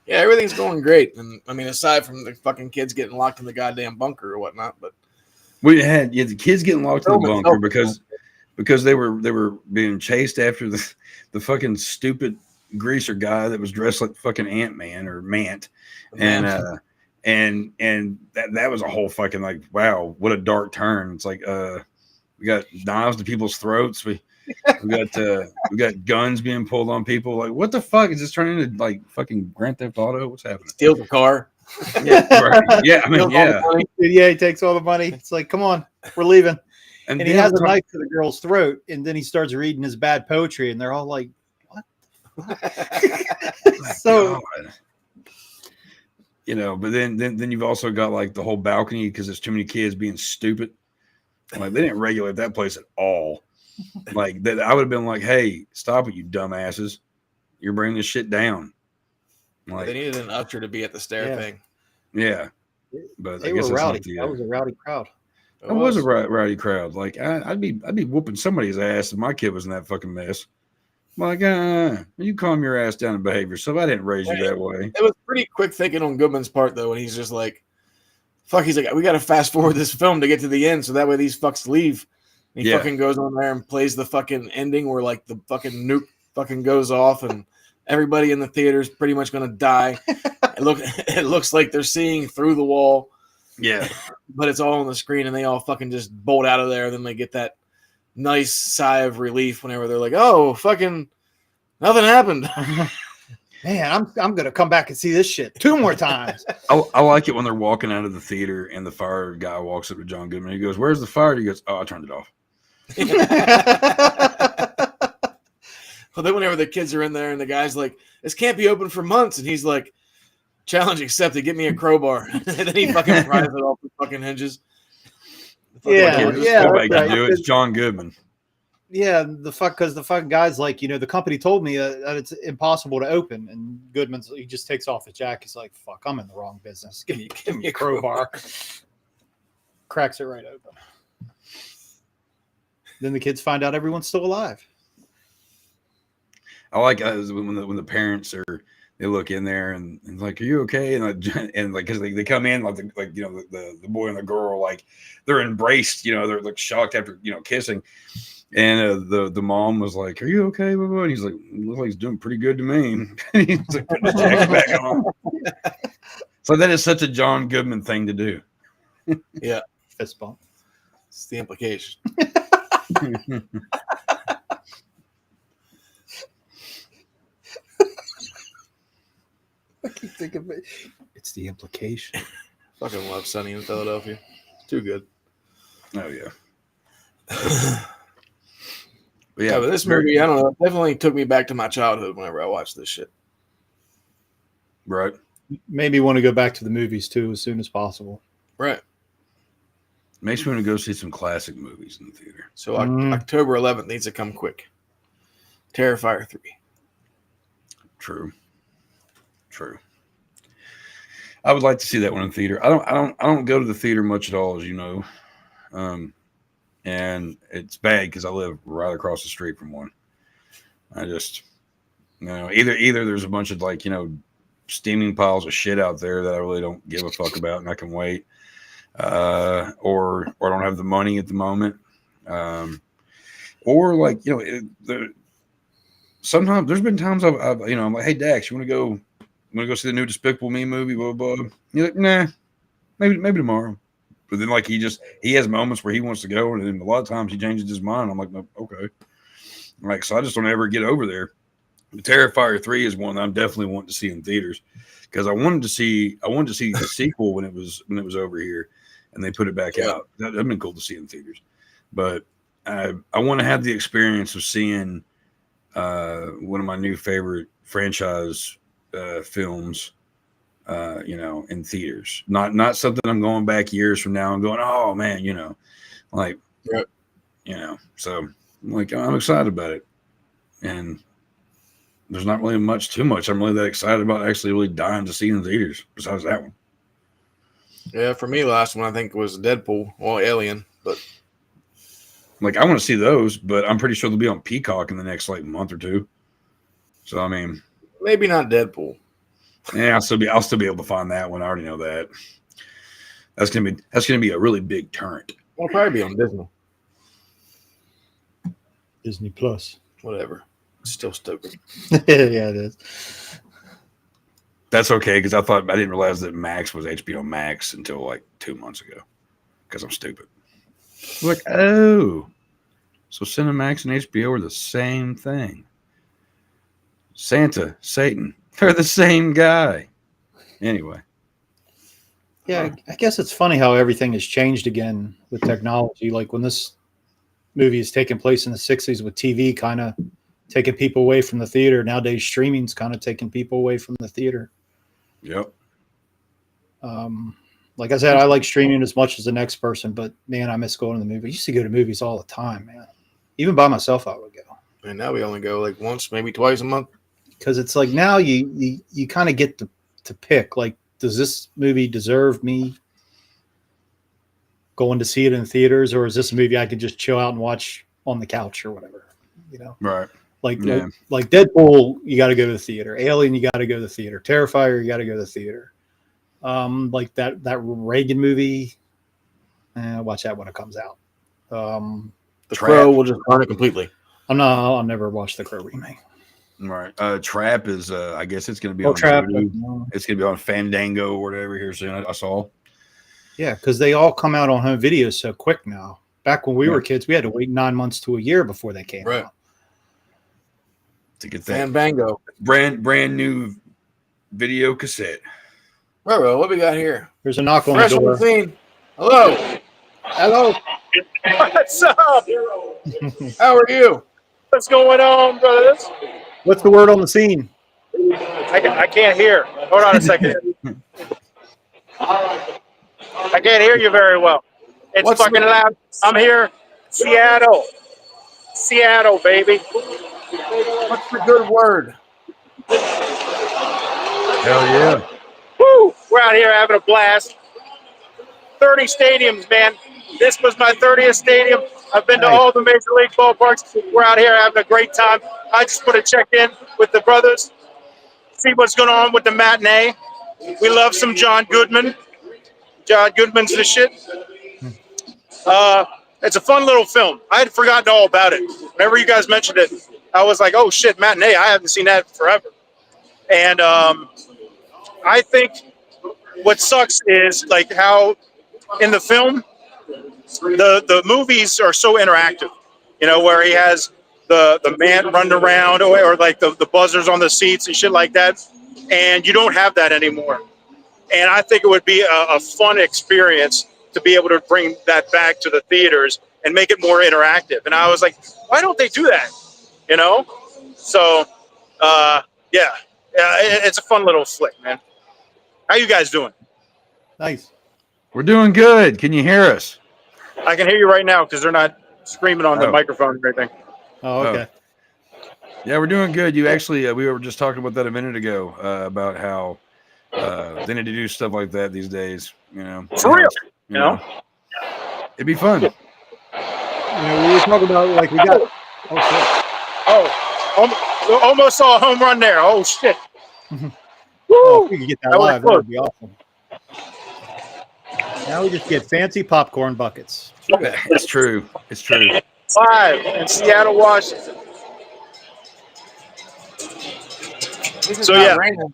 Yeah, everything's going great. And I mean, aside from the fucking kids getting locked in the goddamn bunker or whatnot, but we had the kids getting locked in the bunker because they were being chased after the fucking stupid greaser guy that was dressed like fucking Ant-Man or Mant. And that was a whole fucking like, wow, what a dark turn. It's like we got knives to people's throats. We got guns being pulled on people. Like, what the fuck is this turning into like fucking Grand Theft Auto? What's happening? Steal the car. Yeah, right. Yeah, I mean, yeah. Yeah, he takes all the money. It's like, come on, we're leaving. And he has a knife to the girl's throat, and then he starts reading his bad poetry, and they're all like, what the fuck? So you know, but then you've also got like the whole balcony because there's too many kids being stupid. Like, they didn't regulate that place at all. Like, that I would have been like, hey, stop it, you dumbasses. You're bringing this shit down. Like, they needed an usher to be at the stair thing. Yeah. But they were rowdy. That was a rowdy crowd. It was a rowdy crowd. Like, I'd be whooping somebody's ass if my kid was in that fucking mess. I'm like, you calm your ass down and behave yourself. I didn't raise you that way. It was pretty quick thinking on Goodman's part, though, and he's just like, fuck, he's like, we got to fast forward this film to get to the end so that way these fucks leave. And he fucking goes on there and plays the fucking ending where like the fucking nuke fucking goes off and everybody in the theater is pretty much going to die. It looks like they're seeing through the wall. Yeah. But it's all on the screen and they all fucking just bolt out of there. Then they get that nice sigh of relief whenever they're like, oh, fucking nothing happened. Man, I'm going to come back and see this shit 2 more times. I like it when they're walking out of the theater and the fire guy walks up to John Goodman. He goes, where's the fire? He goes, oh, I turned it off. Well, then whenever the kids are in there and the guy's like, this can't be open for months. And he's like, challenge accepted. Get me a crowbar. And then he fucking pries it off the fucking hinges. Nobody can do it. It's John Goodman. Yeah, because the fucking guy's like, the company told me that it's impossible to open. And he just takes off his jacket. He's like, fuck, I'm in the wrong business. Give me a crowbar. Cracks it right open. Then the kids find out everyone's still alive. I like when the parents they look in there and like, are you okay? And like, because they come in like the boy and the girl, like they're embraced, they're like shocked after kissing. And the mom was like, are you okay? And he's like, looks like he's doing pretty good to me. He's like, putting his jacket back on. So that is such a John Goodman thing to do. Yeah. Fist bump. It's the implication. I keep thinking of it. It's the implication. Fucking love Sunny in Philadelphia. It's too good. Oh, yeah. But this movie, I don't know, definitely took me back to my childhood whenever I watched this shit. Right. Made me want to go back to the movies, too, as soon as possible. Right. Makes me want to go see some classic movies in the theater. So October 11th needs to come quick. Terrifier 3. True. I would like to see that one in theater. I don't go to the theater much at all, as you know. And it's bad because I live right across the street from one. I just, either there's a bunch of like, steaming piles of shit out there that I really don't give a fuck about and I can wait. Or I don't have the money at the moment. Or like, sometimes there's been times I'm like, hey Dax, you want to go see the new Despicable Me movie? Blah, blah, blah. You're like, nah, maybe tomorrow. But then like he has moments where he wants to go, and then a lot of times he changes his mind. I'm like, no, okay. Like, so I just don't ever get over there. The Terrifier 3 is one that I'm definitely wanting to see in theaters because I wanted to see the sequel when it was over here, and they put it back out. That'd been cool to see in theaters. But I want to have the experience of seeing one of my new favorite franchise films, in theaters. Not something I'm going back years from now and going, oh man, like, so like I'm excited about it. And there's not really too much I'm really that excited about actually really dying to see in the theaters besides that one. Yeah, for me, last one I think was Deadpool or Alien, but like I want to see those, but I'm pretty sure they'll be on Peacock in the next like month or two. So I mean, maybe not Deadpool. Yeah, I'll still be able to find that one. I already know that. That's gonna be a really big turret. It'll probably be on Disney. Disney Plus. Whatever. It's still stupid. Yeah, it is. That's okay because I didn't realize that Max was HBO Max until like 2 months ago because I'm stupid. Like, oh, so Cinemax and HBO are the same thing. Santa, Satan, they're the same guy. Anyway. Yeah, I guess it's funny how everything has changed again with technology. Like when this movie is taking place in the 60s with TV kind of taking people away from the theater. Nowadays, streaming's kind of taking people away from the theater. Yep. Like I said, I like streaming as much as the next person, but man, I miss going to the movie. I used to go to movies all the time, man. Even by myself, I would go. And now we only go like once, maybe twice a month. Because it's like now you kind of get to pick, like, does this movie deserve me going to see it in theaters, or is this a movie I could just chill out and watch on the couch or whatever? You know, right? Like Deadpool, you got to go to the theater. Alien, you got to go to the theater. Terrifier, you got to go to the theater. Like that Reagan movie, watch that when it comes out. The Crow will just burn it completely. I'll never watch the Crow remake. Right. Trap is I guess it's going to be on Trap. It's going to be on Fandango or whatever here soon. I saw. Yeah, because they all come out on home video so quick now. Back when we were kids, we had to wait 9 months to a year before they came out. To get that Fandango. Brand new video cassette. Well, what we got here? There's a knock on Fresh the door. on the scene. Hello. Hello. What's up? How are you? What's going on, brothers? What's the word on the scene? I can't hear. Hold on a second. I can't hear you very well. It's What's fucking loud. I'm here. Seattle, baby. What's the good word? Hell yeah. Woo! We're out here having a blast. 30 stadiums, man. This was my 30th stadium. I've been to all the major league ballparks. We're out here having a great time. I just want to check in with the brothers, see what's going on with the matinee. We love some John Goodman. John Goodman's the shit. It's a fun little film. I had forgotten all about it. Whenever you guys mentioned it, I was like, oh shit, matinee. I haven't seen that forever. And I think what sucks is like how in the film, the movies are so interactive, you know, where he has the man running around or like the buzzers on the seats and shit like that. And you don't have that anymore. And I think it would be a fun experience to be able to bring that back to the theaters and make it more interactive. And I was like, why don't they do that? You know? So, it's a fun little flick, man. How you guys doing? Nice. We're doing good. Can you hear us? I can hear you right now because they're not screaming on the microphone or anything. Oh, okay. Yeah, we're doing good. You actually, we were just talking about that a minute ago about how they need to do stuff like that these days. You know, for real. You know, it'd be fun. You know, we were talking about like we got. Almost saw a home run there. Oh shit! Woo! Oh, if we could get that live, that would be awesome. Now we just get fancy popcorn buckets. It's true. It's true. Live in Seattle, Washington. So yeah, raining.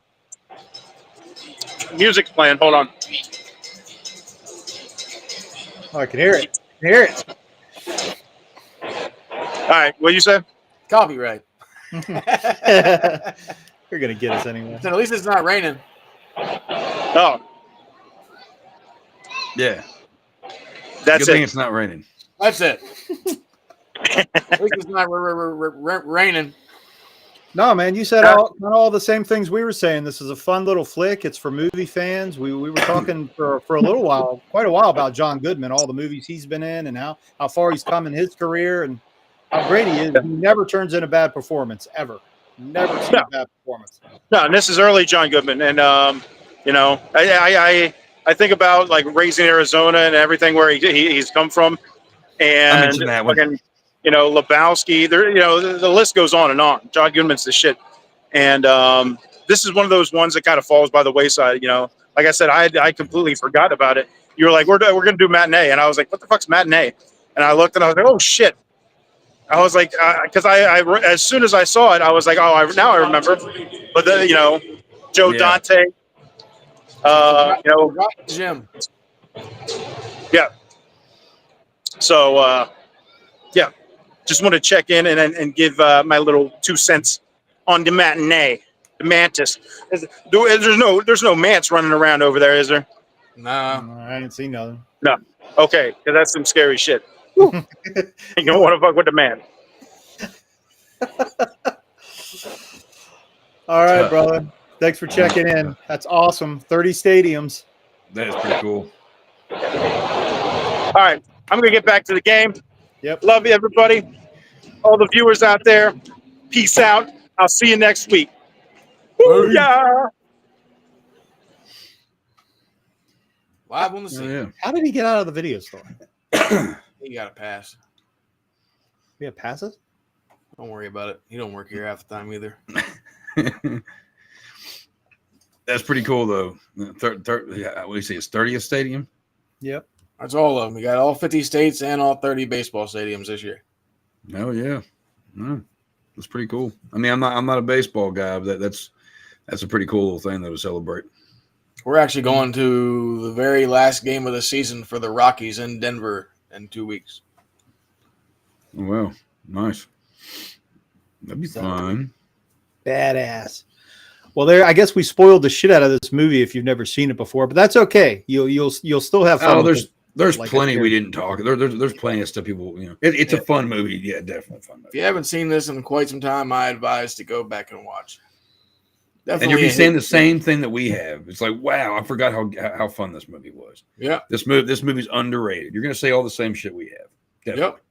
Music's playing. Hold on. Oh, I can hear it. I can hear it. All right, what you say? Copyright. You're gonna get us anyway. So at least it's not raining. Oh, Yeah. that's Good thing it. it's not raining. That's it. At least it's not raining. No, man, you said all the same things we were saying. This is a fun little flick. It's for movie fans. We were talking for a little while, quite a while, about John Goodman, all the movies he's been in, and how far he's come in his career, and how great he is. He never turns in a bad performance ever. Never seen a bad performance. No, and this is early John Goodman, and you know, I think about like raising Arizona and everything where he's come from, and I mentioned that one. fucking, you know, Lebowski. There, you know, the list goes on and on. John Goodman's the shit, and this is one of those ones that kind of falls by the wayside. You know, like I said, I completely forgot about it. You were like, we're gonna do Matinee, and I was like, what the fuck's Matinee? And I looked and I was like, oh shit. I was like, because I as soon as I saw it, I was like, oh, now I remember. But then, you know, Joe Dante, you know, Jim. yeah. So, yeah, just want to check in and give my little 2 cents on the Matinee, the Mantis. There's no Mance running around over there, is there? Nah. I didn't see nothing. No. Okay, because that's some scary shit. You don't want to fuck with the man. All right, brother. Thanks for checking in. That's awesome. 30 stadiums. That is pretty cool. All right, I'm gonna get back to the game. Yep. Love you, everybody. All the viewers out there. Peace out. I'll see you next week. Yeah. Live on the scene. Yeah. How did he get out of the video store? He got a pass. We have passes? Don't worry about it. He don't work here half the time either. That's pretty cool, though. What do you say? It's 30th stadium. Yep. That's all of them. We got all 50 states and all 30 baseball stadiums this year. Oh yeah, no, that's pretty cool. I mean, I'm not a baseball guy, but that's a pretty cool little thing though to celebrate. We're actually going to the very last game of the season for the Rockies in Denver in 2 weeks. Oh, wow, nice. That'd be fun. Badass. Well, there. I guess we spoiled the shit out of this movie if you've never seen it before, but that's okay. You'll still have fun. Oh, there's like plenty we didn't talk. There's plenty of stuff people. You know, it's a fun movie. Yeah, definitely fun movie. If you haven't seen this in quite some time, I advise to go back and watch. Definitely And you'll be saying the same thing that we have. It's like, wow, I forgot how fun this movie was. Yeah. This movie's underrated. You're gonna say all the same shit we have. Definitely. Yep.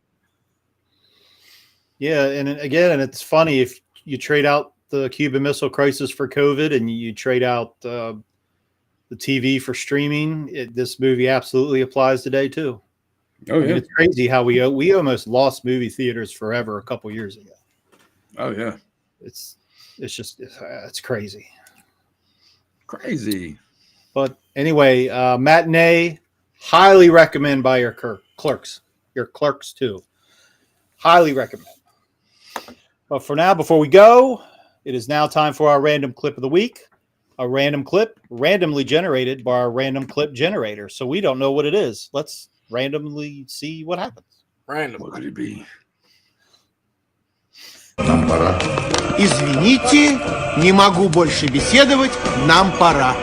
Yeah, and again, it's funny if you trade out the Cuban Missile Crisis for COVID and you trade out the TV for streaming, this movie absolutely applies today too. Oh yeah, it's crazy how we almost lost movie theaters forever a couple years ago. Oh yeah, it's just it's crazy. But anyway, Matinee, highly recommend by your clerks too. Highly recommend. But for now, before we go, it is now time for our random clip of the week. A random clip randomly generated by our random clip generator. So we don't know what it is. Let's randomly see what happens. Random. What could it be? Нам пора. Извините, не могу больше беседовать. Нам пора.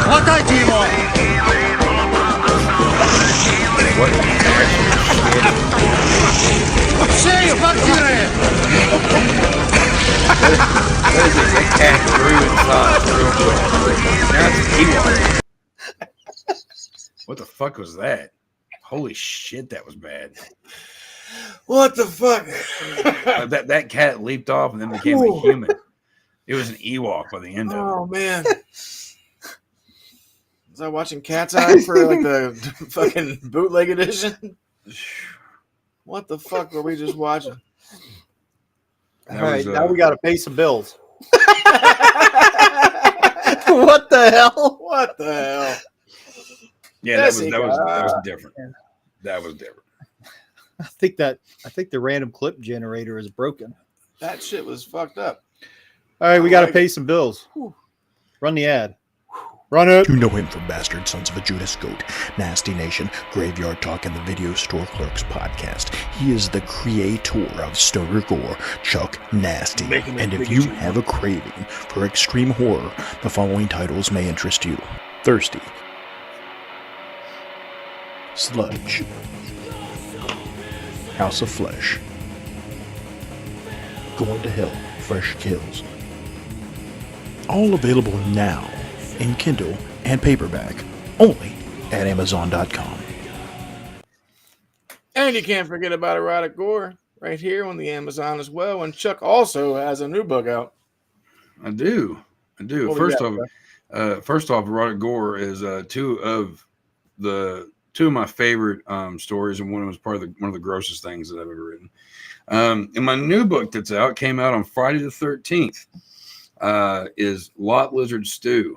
Хватайте его! В шею, боксеры! What the fuck was that? Holy shit, that was bad. What the fuck? That cat leaped off and then became a human. It was an Ewok by the end of it. Oh man. Was I watching Cat's Eye for like the fucking bootleg edition? What the fuck were we just watching? All right, now we got to pay some bills. What the hell? What the hell? Yeah, that was different. That was different. I think the random clip generator is broken. That shit was fucked up. All right, we got to pay some bills. Run the ad. Run it. You know him from Bastard Sons of a Judas Goat, Nasty Nation, Graveyard Talk, and the Video Store Clerks Podcast. He is the creator of Stoner Gore, Chuck Nasty. And if you have a craving for extreme horror, the following titles may interest you. Thirsty, Sludge, House of Flesh, Going to Hell, Fresh Kills. All available now in Kindle and paperback, only at Amazon.com. And you can't forget about erotic gore. right here on the Amazon as well. And Chuck also has a new book out. I do. First off, Erotic Gore is two of my favorite stories, and one was one of the grossest things that I've ever written. And my new book that's out came out on Friday the 13th. Is Lot Lizard Stew.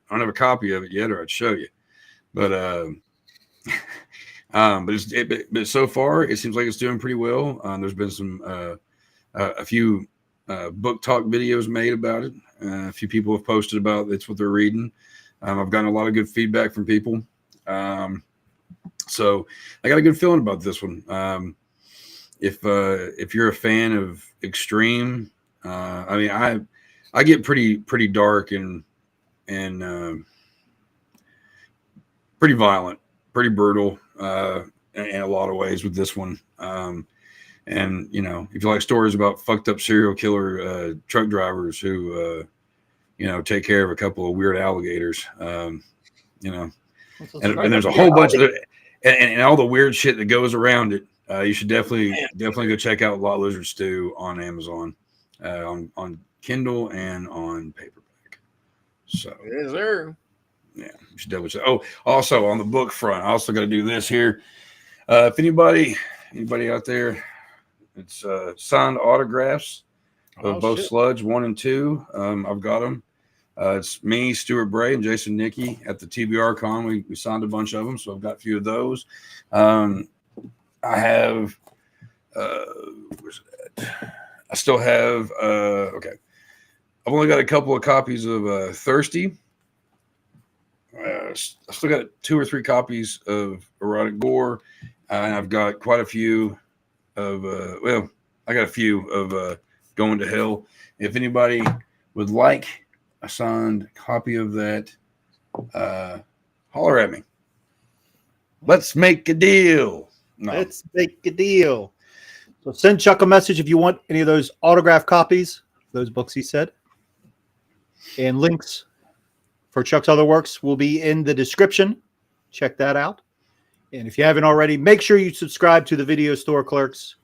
I don't have a copy of it yet, or I'd show you. But but so far it seems like it's doing pretty well. There's been a few book talk videos made about it. A few people have posted about it's what they're reading. I've gotten a lot of good feedback from people. So I got a good feeling about this one. If you're a fan of extreme, I mean, I get pretty dark and pretty violent, pretty brutal in a lot of ways with this one. And you know, if you like stories about fucked up serial killer truck drivers who take care of a couple of weird alligators, and there's a whole bunch of it, and all the weird shit that goes around it. You should definitely go check out Lot Lizard Stew on Amazon, on Kindle and on paperback. So yes, sir. Yeah, you should definitely check. Oh, also on the book front, I also got to do this here. If anybody out there, it's signed autographs of both Sludge 1 and 2. I've got them. It's me, Stuart Bray, and Jason Nickey at the TBR Con. We signed a bunch of them, so I've got a few of those. I have. Where's it at? I still have. Okay. I've only got a couple of copies of Thirsty. I still got 2 or 3 copies of Erotic Gore, and I've got quite a few of. I got a few of Going to Hell. If anybody would like a signed copy of that, holler at me. Let's make a deal. No. Let's make a deal. So send Chuck a message if you want any of those autographed copies, those books he said. And links for Chuck's other works will be in the description. Check that out. And if you haven't already, make sure you subscribe to the Video Store Clerks.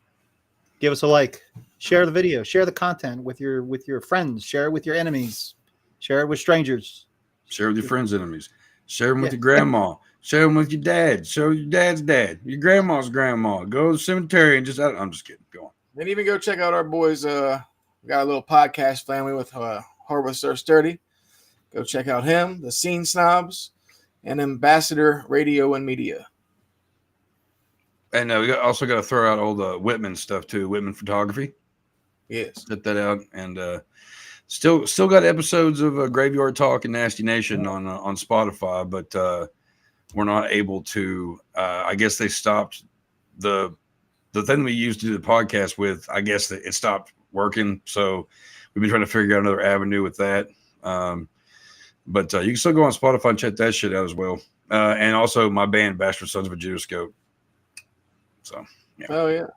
Give us a like. Share the video. Share the content with your friends. Share it with your enemies. Share it with strangers. Share with your friends' enemies. Share them with your grandma. Share them with your dad. Share with your dad's dad. Your grandma's grandma. Go to the cemetery and I'm just kidding. Go on. Then even go check out our boys. We got a little podcast family with Horror Sir Sturdy. Go check out him, the Scene Snobs, and Ambassador Radio and Media. And we also got to throw out all the Whitman stuff too. Whitman Photography. Yes. Set that out. And still got episodes of Graveyard Talk and Nasty Nation on Spotify, but we're not able to. I guess they stopped the thing we used to do the podcast with. I guess it stopped working, so we've been trying to figure out another avenue with that. But you can still go on Spotify and check that shit out as well. And also my band, Bastard Sons of a Judas Goat. So, yeah. Oh, yeah.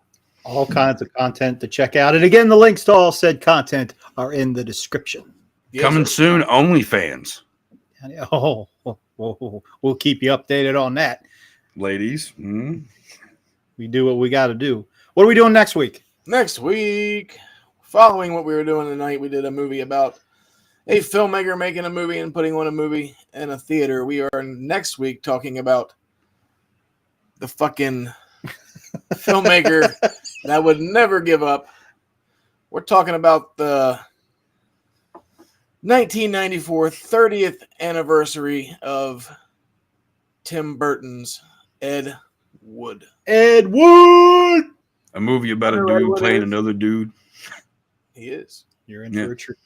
All kinds of content to check out. And again, the links to all said content are in the description. Yes, coming sir. soon, OnlyFans. Oh, we'll keep you updated on that. Ladies. Mm-hmm. We do what we got to do. What are we doing next week? Next week, following what we were doing tonight, we did a movie about a filmmaker making a movie and putting on a movie in a theater. We are next week talking about the fucking filmmaker that would never give up. We're talking about the 1994 30th anniversary of Tim Burton's Ed Wood. Ed Wood! A movie about a dude playing another dude. He is. You're in for a treat.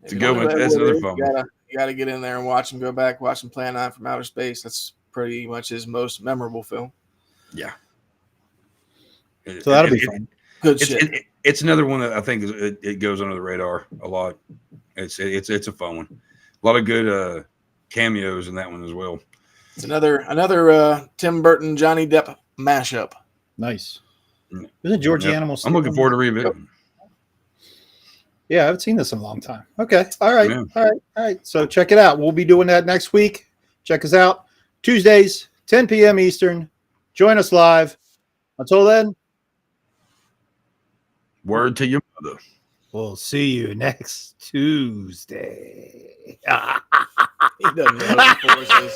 It's a good one. That's another fun one. You got to get in there and watch him go back, watch him Plan 9 from Outer Space. That's pretty much his most memorable film. Yeah. So that'll be fun. Good shit. It's another one that I think it goes under the radar a lot. It's a fun one. A lot of good cameos in that one as well. It's another Tim Burton Johnny Depp mashup. Nice. Isn't George Animal? I'm looking forward to revisiting. Yeah, I haven't seen this in a long time. Okay. All right. Yeah. All right. So check it out. We'll be doing that next week. Check us out. Tuesdays, 10 p.m. Eastern. Join us live. Until then, Word to your mother. We'll see you next Tuesday. He doesn't know the forces.